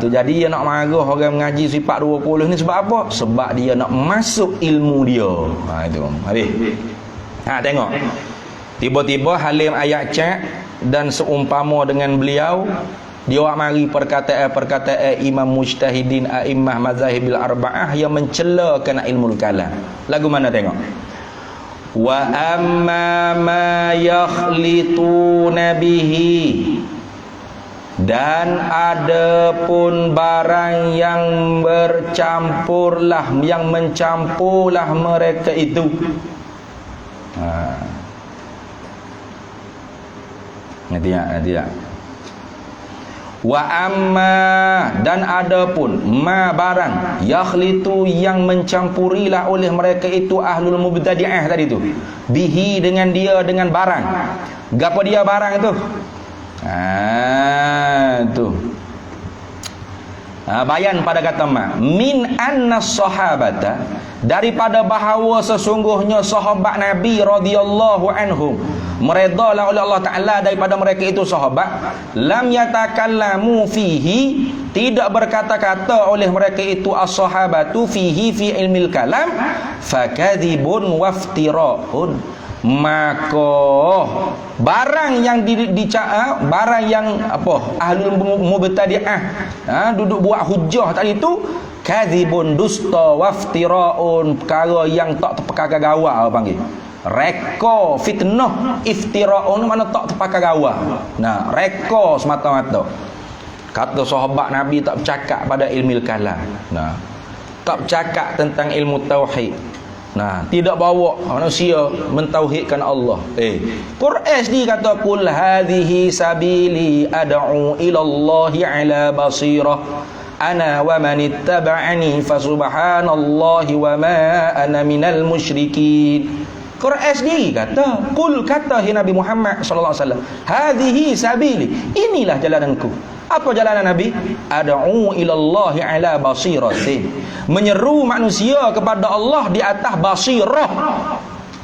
Tu jadi dia nak marah orang mengaji sifat 20 ni sebab apa? Sebab dia nak masuk ilmu dia. Itu. Habis. Tengok. Tiba-tiba Halim ayat cak dan seumpama dengan beliau, dia mari perkataan imam mujtahidin a'immah mazahibil arba'ah yang mencela kena ilmu kalam. Lagu mana tengok? Wa amma ma yakhlituna bihi, dan ada pun barang yang bercampurlah, yang mencampurlah mereka itu. Nanti ya. Wa amma, dan ada pun ma barang yakhlitu yang mencampurilah oleh mereka itu ahlul mubtadi'ah tadi tu, bihi dengan dia, dengan barang. Gapo dia barang itu? Tu. Bayan pada kata ma min anna sahabata, daripada bahawa sesungguhnya sahabat Nabi radhiyallahu anhum, meredalah oleh Allah Ta'ala daripada mereka itu sahabat, lam yatakallamu fihi, tidak berkata-kata oleh mereka itu as-sahabatu fihi fi ilmil kalam, fakadhibun waftira'un, maka barang yang barang yang apa ahlul mubtadi'ah duduk buat hujah tadi tu, kadzibun, dusta, waftira'un, perkara yang tak terpakai gawa panggil. Reka, fitnah, iftira'un mana tak terpakai gawa. Reka semata-mata. Kata sahabat Nabi tak bercakap pada ilmu kalam. Tak bercakap tentang ilmu tauhid. Nah, tidak bawa manusia mentauhidkan Allah. Quran sendiri kata qul hadhihi sabili ad'u ila Allah ala basirah ana wa man ittaba'ani fa subhanallahi wa ma ana minal musyrikin. Quran sendiri kata, qul kata Nabi Muhammad sallallahu alaihi wasallam, hadhihi sabili, inilah jalananku. Apa jalanan Nabi? Ad'u ila Allah ala basiratin. Menyeru manusia kepada Allah di atas basirah.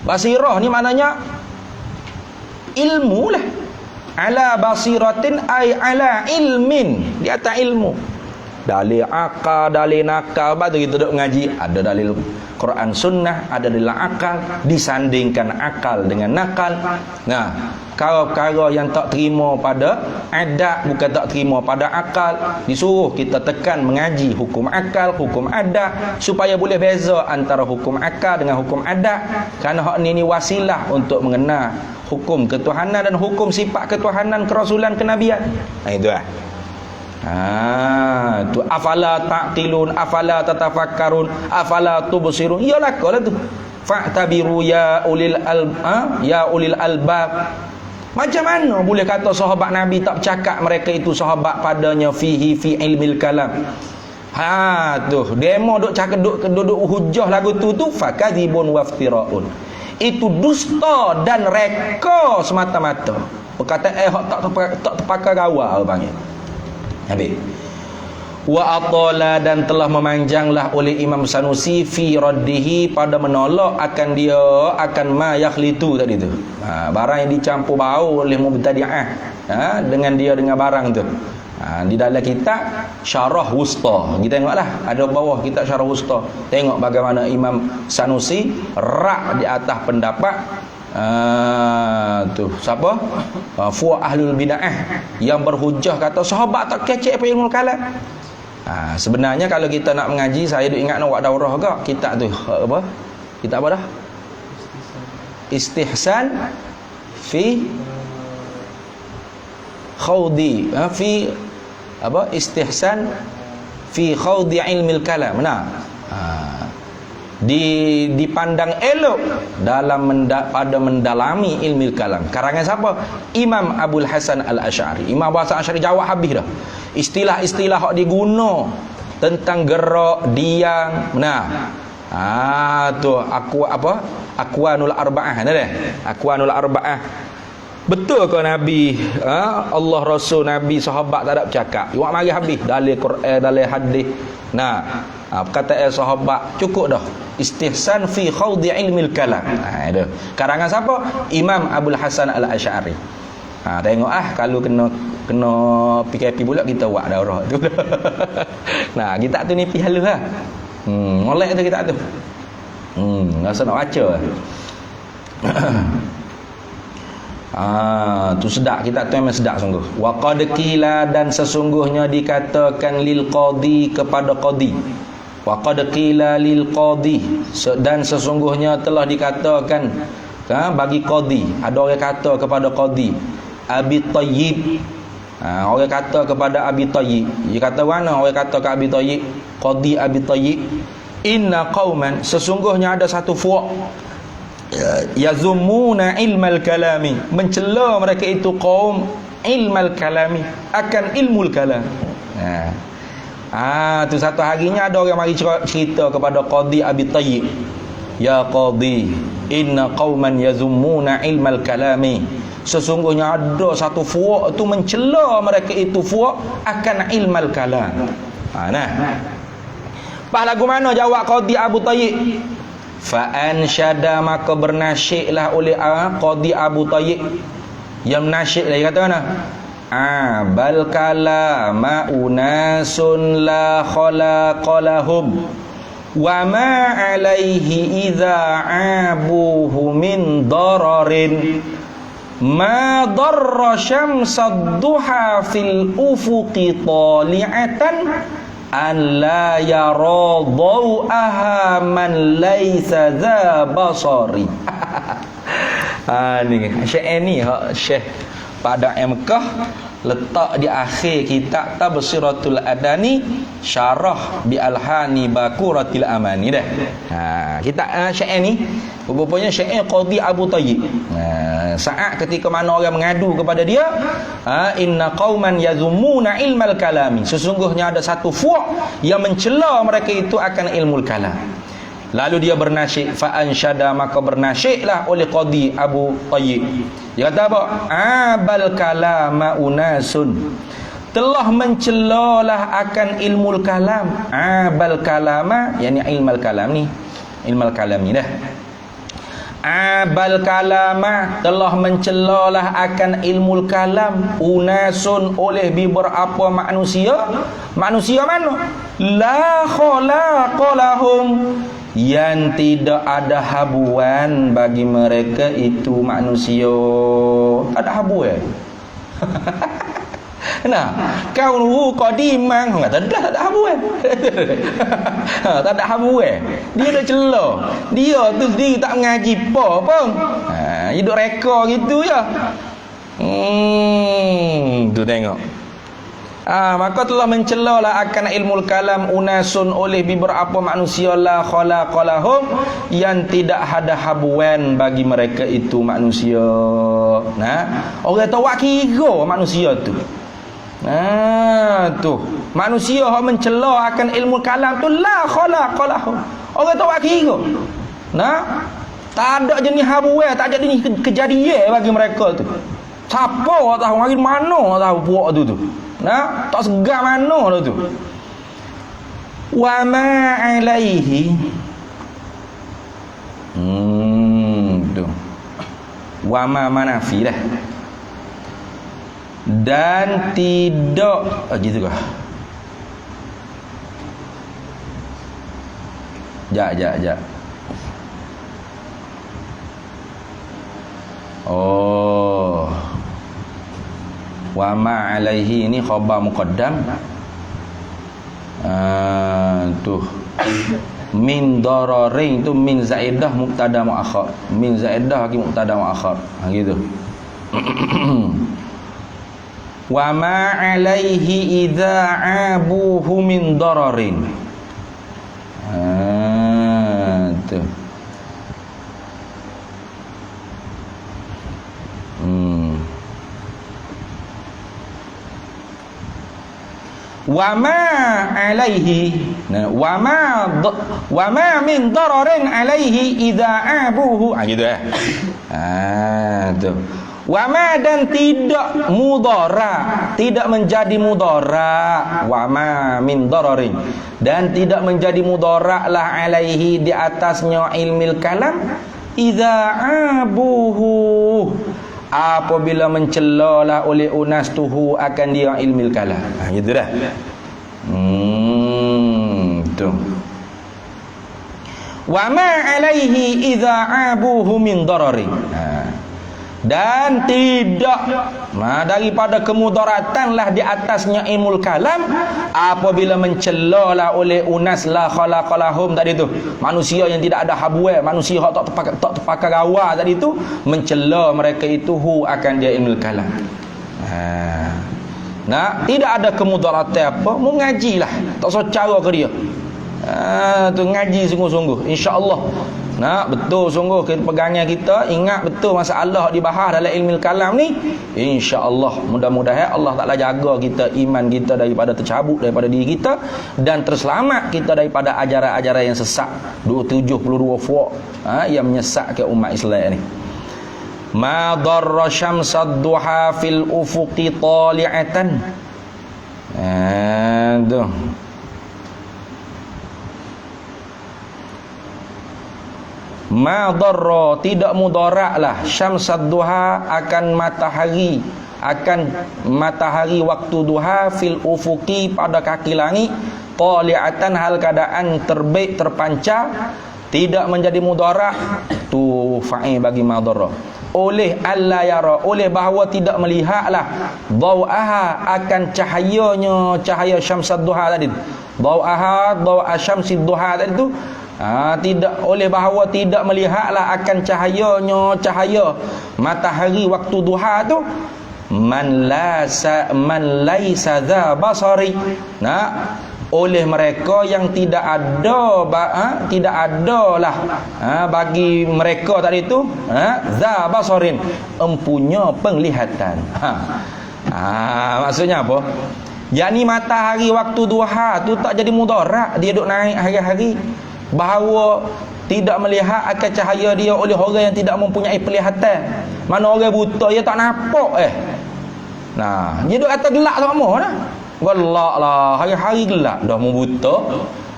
Basirah ni maknanya ilmu lah. Ala basiratin ay ala ilmin, di atas ilmu. Dalil akal, dalil nakal, batu kita duduk mengaji, ada dalil Quran sunnah, ada dalil akal, disandingkan akal dengan nakal. Nah, perkara yang tak terima pada adat, bukan tak terima pada akal, disuruh kita tekan mengaji hukum akal, hukum adat, supaya boleh beza antara hukum akal dengan hukum adat. Kerana hak ni wasilah untuk mengenal hukum ketuhanan dan hukum sifat ketuhanan, kerasulan, kenabian. Nah, itu lah. Tu afala taqilun, afala tatafakkarun, afala tubsirun. Iyalah kau lah tu. Fa'tabiru ya ulil albab. Macam mana boleh kata sahabat Nabi tak bercakap mereka itu sahabat padanya fihi fi ilmil kalam. Tu demo duk cakap duduk hujah lagu tu fakadzibun waftiraun. Itu dusta dan reka semata-mata. Perkataan tak terpakai rawa orang panggil. Habis. Wa atala, dan telah memanjanglah oleh Imam Sanusi fi raddihi, pada menolak akan dia akan ma yakhlitu tadi tu. Barang yang dicampur bau oleh mubtadi'ah dengan dia dengan barang tu. Di dalam kitab Syarah Wusta, kita tengoklah ada bawah kitab Syarah Wusta. Tengok bagaimana Imam Sanusi rak di atas pendapat tu siapa? Fu ahlul bid'ah yang berhujah kata sahabat tak kecek apa ilmu kalam. Sebenarnya kalau kita nak mengaji, saya duk ingat nak buat daurah agak kitab tu apa? Kitab apa dah? Istihsan fi khawdi fi apa? Istihsan fi khawdi ilmil kalam. Nah, dipandang elok dalam pada mendalami ilmu kalam. Karangan siapa? Imam Abul Hasan Al-Asy'ari. Imam Abul Hasan Al-Asy'ari jawab habis dah. Istilah-istilah hak diguna tentang gerak, diam. Nah, tu aku apa? Aqwanul arba'ah dah. Aqwanul arba'ah. Betul ke Nabi, Allah Rasul, Nabi, sahabat tak ada bercakap? Iwak mari habis dalil Quran, dalil hadis. Nah, perkataan sahabat cukup dah. Istihsan fi khawdi ilmil kalam. Itu karangan siapa? Imam Abul Hasan Al-Asy'ari. Tengok kalau kena PKP pula kita buat daurah tu. Nah, kita tu ni halus lah. Molek tu kita tu. Rasa nak baca. Tu sedap, kita tu memang sedap sungguh. Wa qad qila, dan sesungguhnya dikatakan lil qadi, kepada qadi. Wa qad qila lil qadi, dan sesungguhnya telah dikatakan bagi qadi. Ada orang kata kepada qadi Abi Thayyib. Orang kata kepada Abi Thayyib. Dia kata mana orang kata ke Abi Thayyib? Qadi Abi Thayyib, inna qauman, sesungguhnya ada satu fuak yazumuna ilmal kalami, mencela mereka itu kaum ilmal kalami, akan ilmul kalam. Tu satu harinya ada orang mari cerita kepada Qadi Abi Thayyib, ya Qadi, inna qauman yazumuna ilmal kalami, sesungguhnya ada satu fuak tu mencela mereka itu fuak akan ilmal kalam. Pas lagu mana jawab Qadi Abu Thayyib? Fa ansyada, maka bernasyidlah oleh Qadi Abu Thayyib. Yang nasyid dia kata mana? Bal kalama unasun la khalaqalahum wa ma alaihi idza abuhu min dararin ma darra syamsad duha fil ufuqi tali'atan an la yara dhau'aha man laysa dha basari. Ni Syekh ni Syekh pada Mekah letak di akhir kitab Tabsiratul Adani syarah bi alhani Baquratil Amani dah. Kitab syair ni rupanya syair Qadhi Abu Thayyib. Saat ketika mana orang mengadu kepada dia, inna qauman yazumuna ilmal kalami, sesungguhnya ada satu fuak yang mencela mereka itu akan ilmu kalam. Lalu dia bernasyid, fa ansyada, maka bernasyidlah oleh Qadhi Abu Thayyib. Dia kata apa? Abal kalama unasun, telah mencelalah akan ilmu kalam. Abal kalama, yakni ilmu kalam ni. Ilmu kalam ni dah. Abal kalama, telah mencelalah akan ilmu kalam. Unasun, oleh beberapa manusia. Manusia mana? La khalaqa lahum, yang tidak ada habuan bagi mereka itu manusia. Tak ada habuan. Nah, kau qadiman kata dah tak ada habuan. Tak ada habuan. Dia dah cela. Dia tu sendiri tak mengaji apa pun. Hidup reka gitu je. Tu tengok. Maka telah mencelalah akan ilmu kalam unasun, oleh beberapa manusia la khalaqalahum, yang tidak ada habuan bagi mereka itu manusia. Nah, orang tahu kira manusia tu. Tu manusia yang mencela akan ilmu kalam tu la khalaqalahum. Orang tahu kira. Nah, tak ada jenis habuan, tak ada jenis kejadian bagi mereka tu. Siapa tahu mari mana tahu puak tu. Nah, tak segar mana dah tu. Wa ma alaihi. Tu. Wa ma manafi dah. Dan tidak gitu kah? Jap. Oh. Wa ma alaihi ni khabar muqaddam. Tu min dararin tu min zaidah mubtada muakhar. Min zaidah lagi mubtada muakhar. Gitu. Wa ma alaihi idza abuhu min dararin. Tu. Wa ma alaihi, wa ma min dararin alaihi idza abuhu, gitu tu. Wa ma, dan tidak mudara, tidak menjadi mudara. Wa ma min dararin, dan tidak menjadi mudara lah alaihi, di atasnya ilmil kalam, idza abuhu, apabila mencelalah oleh unas tuhu akan dia ilmil kalam. Gitu dah. Tu. Wa ma alaihi idza abuhu min darari. Dan tidak daripada kemudaratanlah di atasnya ilmul kalam apabila mencelalah oleh unas la khalaqalahum tadi tu, manusia yang tidak ada habuan, manusia yang tak terpakai rawa tadi tu, mencela mereka itu hu akan dia ilmul kalam. Nah, tidak ada kemudaratan apa, mu ngajilah, tak usah cara ke dia. Tu ngaji sungguh-sungguh, insya-Allah. Nah, betul sungguh kita pegangnya, kita ingat betul masalah dibahas dalam ilmu kalam ni, insya-Allah. Mudah-mudahan Allah Taala jaga kita, iman kita daripada tercabut daripada diri kita, dan terselamat kita daripada ajaran-ajaran yang sesat 272 fuq yang menyesatkan umat Islam ni. Ma darra syamsad duha fil ufuqi tali'atan. Aduh. Ma darra, tidak mudaratlah syamsad duha akan matahari, akan matahari waktu duha fil ufuqi pada kaki langit, tali'atan hal keadaan terbit terpancar, tidak menjadi mudarat. Tu fa'il bagi ma darra. Oleh alla yara, oleh bahawa tidak melihatlah daw'aha akan cahayanya, cahaya syamsad duha tadi. Daw'aha, daw'a syamsid duha tadi tu, tidak, oleh bahawa tidak melihatlah akan cahayanya, cahaya matahari waktu duha tu, man laisa dza basari. Nah, oleh mereka yang tidak ada bagi mereka tadi itu za basarin, empunya penglihatan. Maksudnya apa? Yakni matahari waktu duha tu tak jadi mudarat dia duk naik hari-hari, bahawa tidak melihat akan cahaya dia oleh orang yang tidak mempunyai penglihatan. Mana orang buta dia tak nampak Nah, dia duk kata gelap sama dah. Gelap lah, hari-hari gelap dah mu buta.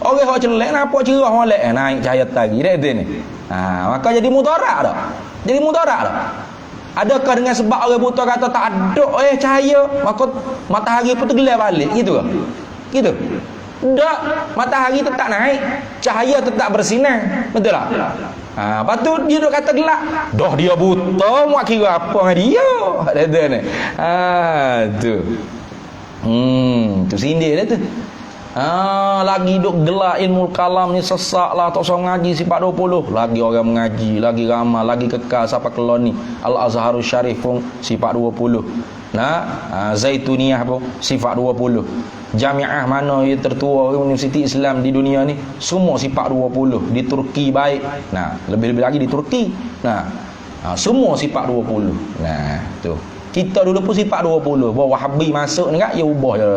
Orang hak celek nampak cerah molek naik cahaya tadi dia ni. Maka jadi mudarat dah. Jadi mudarat dah. Adakah dengan sebab orang buta kata tak ada cahaya, maka matahari pun tergelap balik gitu ke? Gitu. Tak, matahari tetap naik, cahaya tetap bersinar. Betul tak? Lepas tu dia duk kata gelap. Dah dia buta, mau kira apa dengan dia? Ada ni. Tu. Tu sindir dia tu. Lagi duk gelak ilmu kalam ni sesak lah, tak usah mengaji sifat 20. Lagi orang mengaji, lagi ramai, lagi kekal sampai kelon ni. Al-Azharus Syarif pun sifat 20. Zaituniyah pun sifat 20. Jamiah mana yang tertua universiti Islam di dunia ni semua sifat 20. Di Turki baik. Lebih-lebih lagi di Turki. Semua sifat 20. Tu. Kita dulu pun sifat 20. Bawa Wahabi masuk ni kan, ya ubah je.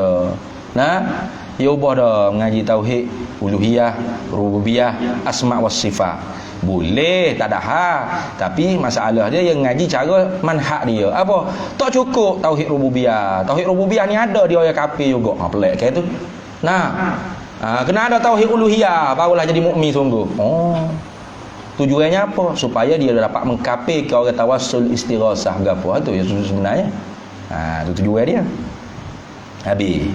Ya ubah dah mengaji tauhid, uluhiyah, rububiyah, asma' was sifat. Boleh, tak ada hal. Tapi masalah dia yang ngaji cara manhaj dia. Apa? Tak cukup tauhid rububiyah. Tauhid rububiyah ni ada dia orang kafir juga. Pelik kayak tu. Kena ada tauhid uluhiyah barulah jadi mukmin sungguh. Tujuannya apa? Supaya dia dapat mengkafir ke orang tawassul istighasah ke apa. Tu yang sebenarnya. Tu tujuan dia. Habis.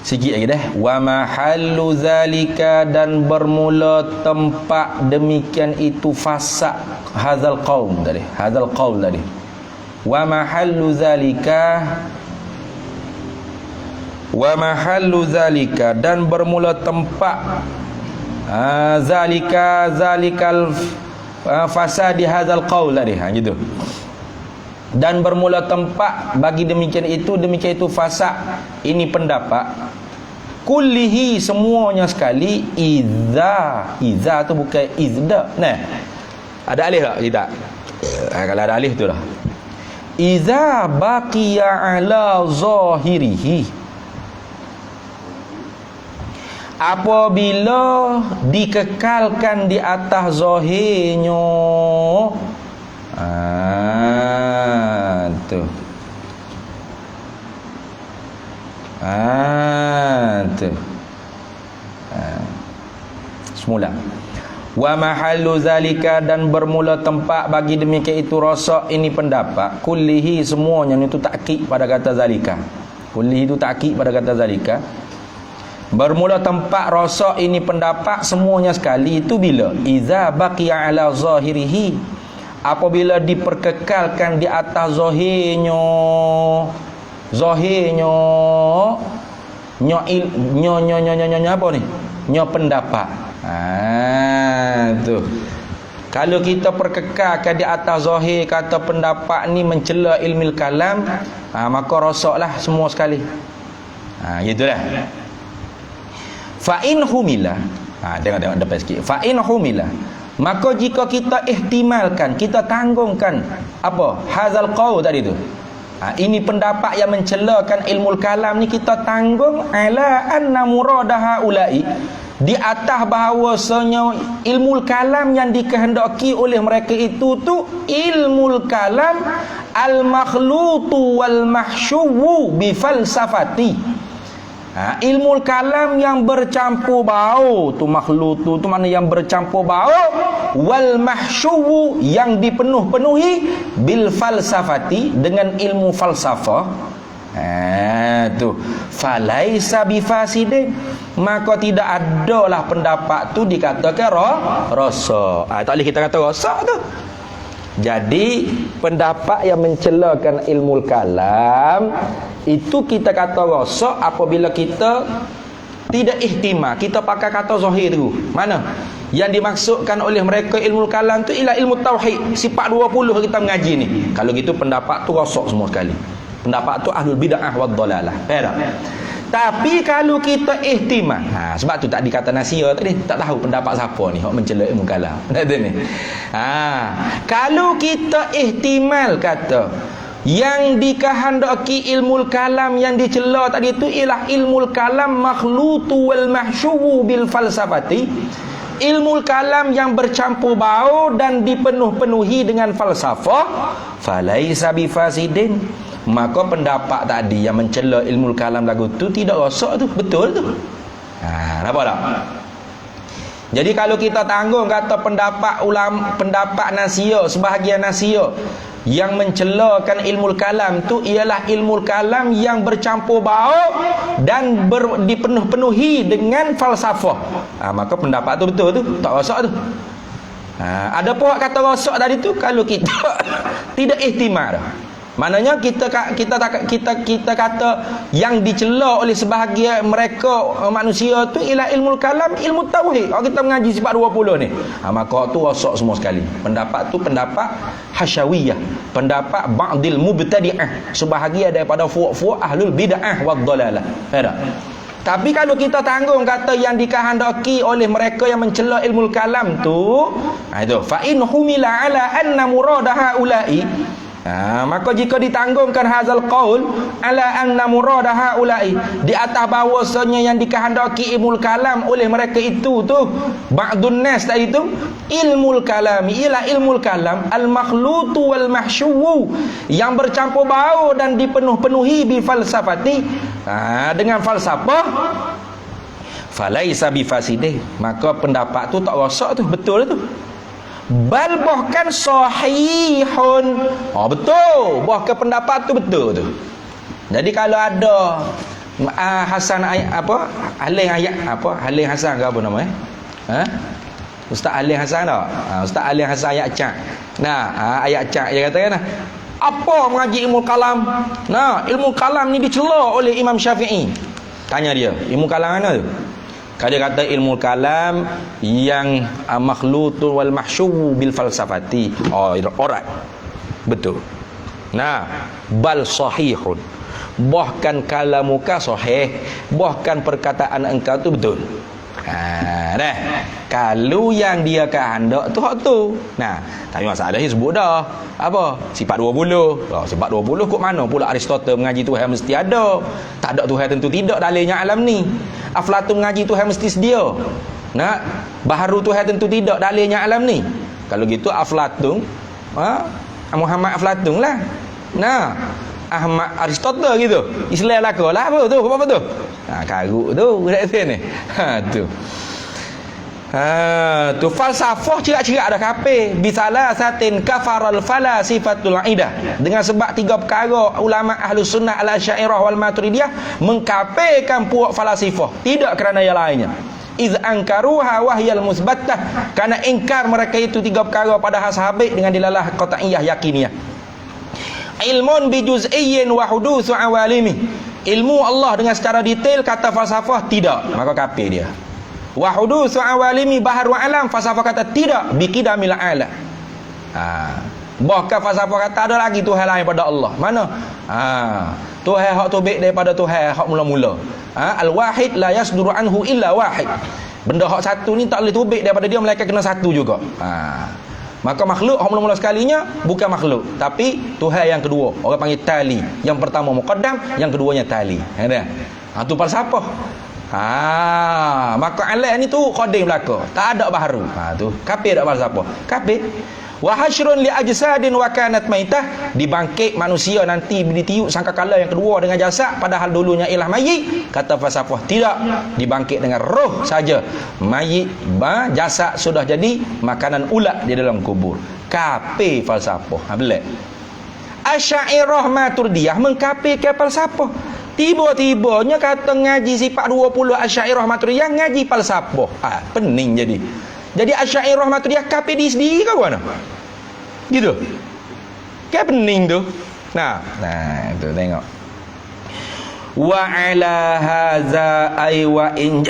Sikit lagi dah. Wa mahallu zalika, dan bermula tempat demikian itu fasad hadzal qaum tadi. Hadzal qaul tadi. Wa mahallu zalika, dan bermula tempat zalikal fasadi hadzal qaul tadi. Gitu. Dan bermula tempat bagi demikian itu fasad ini pendapat kullihi, semuanya sekali. Iza tu bukan izda. Ada alih tak kita? Kalau ada alih tu lah. Iza baqiya ala zahirihi, apabila dikekalkan di atas zahirnya. Tu. Tu. Semula. Wa mahallu zalika, dan bermula tempat bagi demikian itu rasa ini pendapat kullihi, semuanya itu takkid pada kata zalika. Kullihi itu takkid pada kata zalika. Bermula tempat rasa ini pendapat semuanya sekali itu bila iza baqiya ala zahirihi, apabila diperkekalkan di atas zahirnya apa ni? Nyo pendapat. Tu. Kalau kita perkekalkan di atas zahir kata pendapat ni mencela ilmu kalam, maka rosaklah semua sekali. Gitulah. Fa in humila. Tengok depan sikit. Fa in humila, maka jika kita ihtimalkan, kita tanggungkan apa? Hadzal qaul tadi tu. Ini pendapat yang mencelakan ilmu kalam ni, kita tanggung ala anna muradaha ulai, di atas bahawasanya ilmu kalam yang dikehendaki oleh mereka itu tu ilmu kalam al-makhlutu wal mahsyuwu bi falsafati. Ilmu kalam yang bercampur bau tu, makhlutu tu mana yang bercampur bau, wal mahsyuwu yang dipenuh-penuhi bil falsafati, dengan ilmu falsafah. Tu falaisa bifasidin, maka tidak adalah pendapat tu dikatakan rasa. Tak boleh kita kata rasa tu. Jadi pendapat yang mencelakan ilmu kalam itu kita kata rasa apabila kita tidak ihtimal, kita pakai kata zahir tu. Mana? Yang dimaksudkan oleh mereka ilmu kalam tu ialah ilmu tauhid. Sifat 20 kita mengaji ni. Kalau gitu pendapat tu rosak semua sekali. Pendapat tu ahlul bid'ah wad dalalah. Faham tak? Tapi kalau kita ihtimal, sebab tu tak dikata nasia tadi, tak tahu pendapat siapa ni hok mencela ilmu kalam. Kata ni. Kalau kita ihtimal kata yang dikehendaki ilmu kalam yang dicela tadi itu ialah ilmu kalam makhlutu wal mahsyubu bil falsafati, ilmu kalam yang bercampur baur dan dipenuh-penuhi dengan falsafah, falaisa bifasidin. Maka pendapat tadi yang mencela ilmu kalam lagu tu tidak rosak tu, betul tu. Nampak tak? Jadi kalau kita tanggung kata pendapat ulama, pendapat nasia, sebahagian nasia yang mencelakan ilmu kalam tu ialah ilmu kalam yang bercampur baur dan dipenuh-penuhi dengan falsafah. Maka pendapat tu betul tu, tak rosak tu. Ada pun kata rosak tadi tu kalau kita tidak ihtimal. Maknanya kita kata yang dicela oleh sebahagian mereka manusia tu ialah ilmu kalam, ilmu tauhid. Kalau kita mengaji sifat 20 ni, maka tu rosak semua sekali. Pendapat tu pendapat hasyawiyah, pendapat ba'dil mubtadi'ah, sebahagian daripada fuq-fuq ahlul bid'ah wad dalalah. Faham tak? Tapi kalau kita tanggung kata yang dikehendaki oleh mereka yang mencela ilmu kalam tu, itu fa in humila ala anna murada haula'i, maka jika ditanggungkan hazal qaul ala anna murada haula'i, di atas bahawasanya yang dikehendaki ilmu kalam oleh mereka itu tu ba'dun nas tadi itu ilmu kalam ialah ilmu kalam al makhlutu wal mahsyuwu, yang bercampur baur dan dipenuh-penuhi bi falsafati, dengan falsafah, falaisa bifasidih. Maka pendapat tu tak rosak tu, betul tu. Bal bahkan sahihun. Betul, bahkan pendapat tu betul tu. Jadi kalau ada Hasan Halim Hasan ke apa nama Ustaz Halim Hasan tak? Ustaz Halim Hasan ayat cak. Ayat cak dia kata kan, apa mengaji ilmu kalam? Ilmu kalam ni dicela oleh Imam Syafi'i. Tanya dia, ilmu kalam mana tu? Dia kata ilmu kalam yang makhlutu wal mahsyubu bil falsafati. Alright. Betul. Bal sahihun. Bahkan kalamuka sahih, bahkan perkataan engkau tu betul. Kalau yang dia kehendak tu hak tu. Tapi masalahnya sebut dah apa? Sifat 20. Sifat 20 kok mana pula Aristotle mengaji Tuhan mesti ada. Tak ada Tuhan tentu tidak dalilnya alam ni. Aflatun mengaji Tuhan mesti sedia. Baharu Tuhan tentu tidak dalilnya alam ni. Kalau gitu Aflatun, Muhammad Aflatun lah. Ahmad Aristotle gitu. Islam lakalah apa tu? Apa tu? Karuk tu dekat sini. Tu falsafah cerak-cerak dah kafir. Bisalah satin kafaral falasifatul aidah. Dengan sebab 3 perkara ulama Ahlus Sunnah al-Asy'ariyah wal Maturidiyah mengkafirkan puak falasifah, tidak kerana yang lainnya. Iz ankaruha wahyal musbattah, kerana ingkar mereka itu 3 perkara pada sahabat dengan dilalah qat'iyah yakiniyah. Ilmun bi juz'iyyin wa hudutsu awalimi, ilmu Allah dengan secara detail, kata falsafah tidak, maka kafir dia. Wa hudutsu awalimi bahar wa alam, falsafah kata tidak, bi qidamil alam. Bahkan falsafah kata ada lagi Tuhan lain pada Allah. Mana? Tuhan hak tubik daripada Tuhan hak mula-mula. Al-wahid la yasduru anhu illa wahid. Benda hak satu ni tak boleh tubik daripada dia melainkan kena satu juga. Maka makhluk hak mula-mula sekalinya bukan makhluk, tapi Tuhan yang kedua. Orang panggil tali. Yang pertama muqaddam, yang keduanya tali. Tu falsafah. Maka alat ni tu qadim belaka. Tak ada baharu. Tu kafir tak falsafah. Kafir. Wa hasyrun li ajsadin wa kanat maitah, dibangkit manusia nanti ditiup sangkakala yang kedua dengan jasad, padahal dulunya ialah mayit. Kata falsafah tidak, dibangkit dengan roh saja. Mayit jasad sudah jadi makanan ulat di dalam kubur. Kafir falsafah. Belah Asy'ariyah Maturidiyah mengkafirkan falsafah. Tiba-tibanya kata ngaji sifat 20 Asy'ariyah Maturidiyah ngaji falsafah. Pening jadi. Jadi Asy'ariyah Maturidiyah kafir di sendiri ke mana? Gitu. Kayak pening tu. Nah, tu tengok. Wa ala hadza ay wa in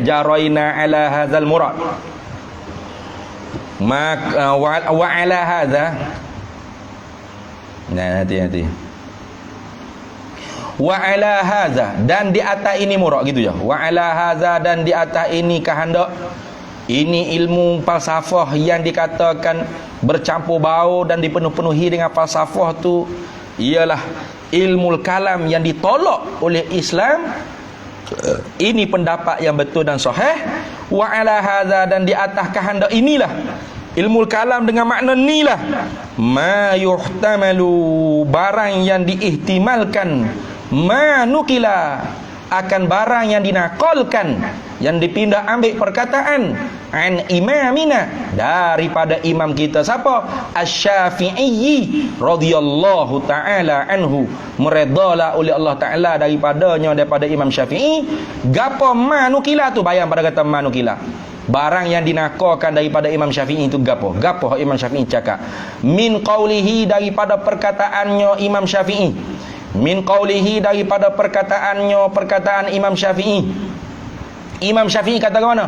jaraina ala hadzal murad. Maka wa ala hadza, nah hati-hati, wa ala hadza, dan di atas ini murak gitu ya, wa ala hadza, dan di atas ini kehendak. Ini ilmu falsafah yang dikatakan bercampur baur dan dipenuhi dengan falsafah tu ialah ilmu kalam yang ditolak oleh Islam. Ini pendapat yang betul dan sahih. Wa ala hadza, dan di atas kehendak inilah ilmu kalam dengan makna inilah ma yuhtamalu, barang yang diihtimalkan, ma nukila, akan barang yang dinakalkan, yang dipindah ambil perkataan, an imamina, daripada imam kita siapa? Asy-Syafi'i radhiyallahu taala anhu, meredalah oleh Allah taala daripadanya, daripada Imam Syafi'i. Gapo manukila tu, bayang pada kata manukila, barang yang dinakalkan daripada Imam Syafi'i itu gapo? Gapo Imam Syafi'i cakap? Min qaulihi, daripada perkataannya Imam Syafi'i. Min qaulihi, daripada perkataannya, perkataan Imam Syafi'i. Imam Syafi'i kata ke mana?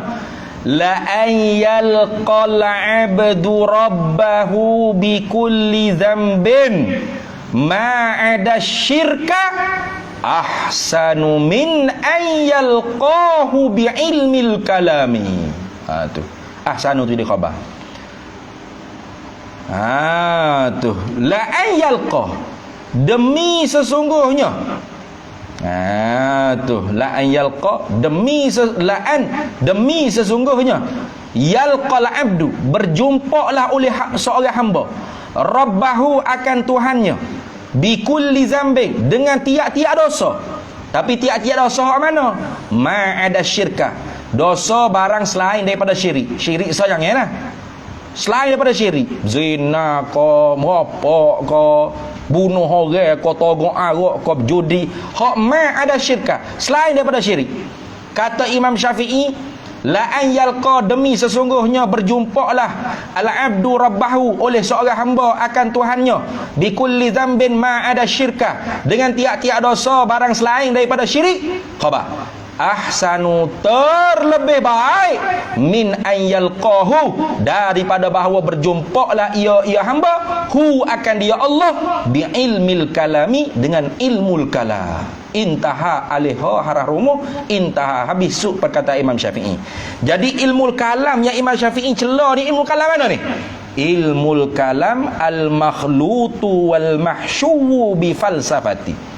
La an yalqal abdu rabbahu bi kulli dhanbin ma ada syirka ahsanu min an yalqahu bi ilmil kalami. Tu ahsanu tu di khabar. Tu la an yalqa, demi sesungguhnya. Tu la an yalqa, demi sesungguhnya, yalqal abdu, berjumpalah oleh seorang hamba, rabbahu, akan Tuhannya, bi kulli zambin, dengan tiap-tiap dosa. Tapi tiap-tiap dosa mana? Ma ada syirka, dosa barang selain daripada syirik. Syirik sayangnya lah, selain daripada syirik, zina ko, merapok ko, bunuh orang ko, togok arak ko, judi, hak ma ada syirka, selain daripada syirik. Kata Imam Syafi'i, la an yalqa, demi sesungguhnya berjumpalah al-abdu rabbahu, oleh seorang hamba akan Tuhannya, bi kulli dzambin ma ada syirka, dengan tiap-tiap dosa barang selain daripada syirik. Khabar ahsanu, terlebih baik, min an yalqahu, daripada bahawa berjumpalah ia hamba, hu, akan dia Allah, bi ilmil kalami, dengan ilmul kalam. Intaha alaiha hararumu, intaha, habis suk perkataan Imam Syafi'i. Jadi ilmul kalam yang Imam Syafi'i celah ni, ilmul kalam mana ni? Ilmul kalam al-makhlutu wal mahsyuwu bi falsafati,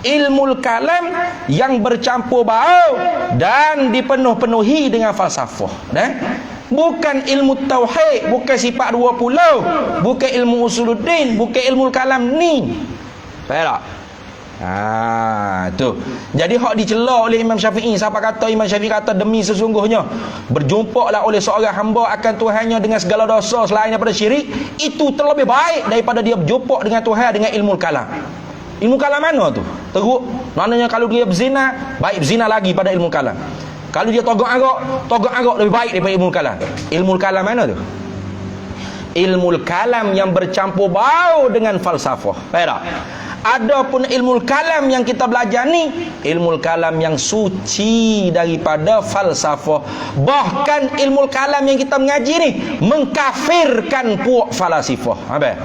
ilmu kalam yang bercampur baur dan dipenuhi dengan falsafah. Bukan ilmu tauhid, bukan sifat 20, bukan ilmu usuluddin, bukan ilmu kalam ni. Faham tak? Tu. Jadi hak dicela oleh Imam Syafi'i. Siapa kata Imam Syafi'i kata demi sesungguhnya berjumpalah oleh seorang hamba akan Tuhannya dengan segala dosa selain daripada syirik, itu terlebih baik daripada dia berjumpa dengan Tuhan dengan ilmu kalam. Ilmu kalam mana tu? Teruk. Maknanya kalau dia berzina, baik berzina lagi pada ilmu kalam. Kalau dia togok arak lebih baik daripada ilmu kalam. Ilmu kalam mana tu? Ilmu kalam yang bercampur baur dengan falsafah. Faham tak? Adapun ilmu kalam yang kita belajar ni, ilmu kalam yang suci daripada falsafah. Bahkan ilmu kalam yang kita mengaji ni mengkafirkan puak falasifah. Apa?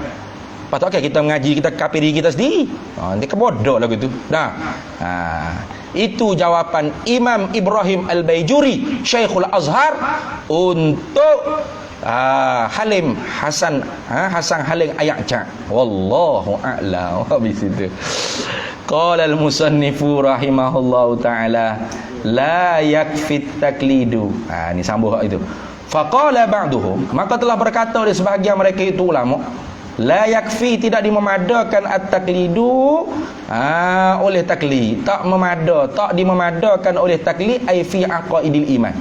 Patut kita mengaji, kita kafir diri kita sendiri. Nanti kebodoh lagu tu. Itu jawapan Imam Ibrahim Al-Baijuri, Syekhul Azhar, untuk Halim Hasan Halim Ayakca. Wallahu a'lam. Habis itu. Qala al-musannifu rahimahullahu taala, la yakfi taklidu. Ni sambung itu. Faqala ba'duhum, maka telah berkata oleh sebahagian mereka itu ulama, la yakfi, tidak dimemadakan at-taklidu oleh taklid, tak dimemadakan oleh taklid ai fi aqaidil iman.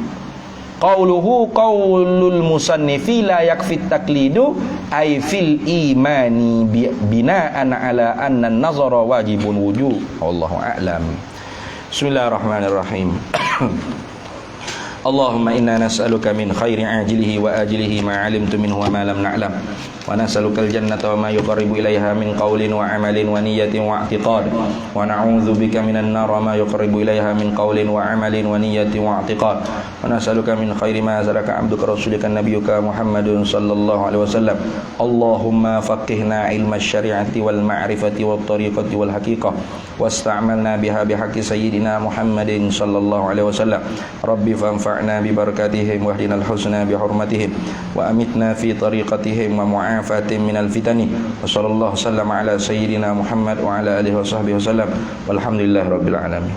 Qauluhu qaulul musannifi la yakfi at-taklidu ai fil imani bina'an ala anna an-nazara wajibun wujub. Wallahu a'lam. Bismillahirrahmanirrahim. Allahumma inna nas'aluka min khairi ajilihi wa ajilihi ma 'alimtu minhu wa ma lam na'lam, wa nas'alukal jannata wa ma yuqarribu ilaiha min qawlin wa amalin wa niyyatin wa i'tiqad wa na'udzubika minan nar wa ma yuqarribu ilaiha min qawlin wa amalin wa niyyatin wa i'tiqad wa nas'aluka min khairi ma zaraka 'abduka rasulika nabiyyuka Muhammadun sallallahu alaihi wasallam. Allahumma faqihna ilma syari'ati wal ma'rifati wat tariqati wal haqiqah wasta'malna biha bihaqqi sayyidina Muhammadin sallallahu alaihi wasallam. Rabbi fanfa'na bi barakatihim wahdinal husna bi hurmatihim wa amitna fi tariqatihim wa mu'afatin minal fitani wa sallallahu sallama ala sayyidina Muhammad wa ala alihi wa sahbihi wasallam walhamdulillahi rabbil alamin.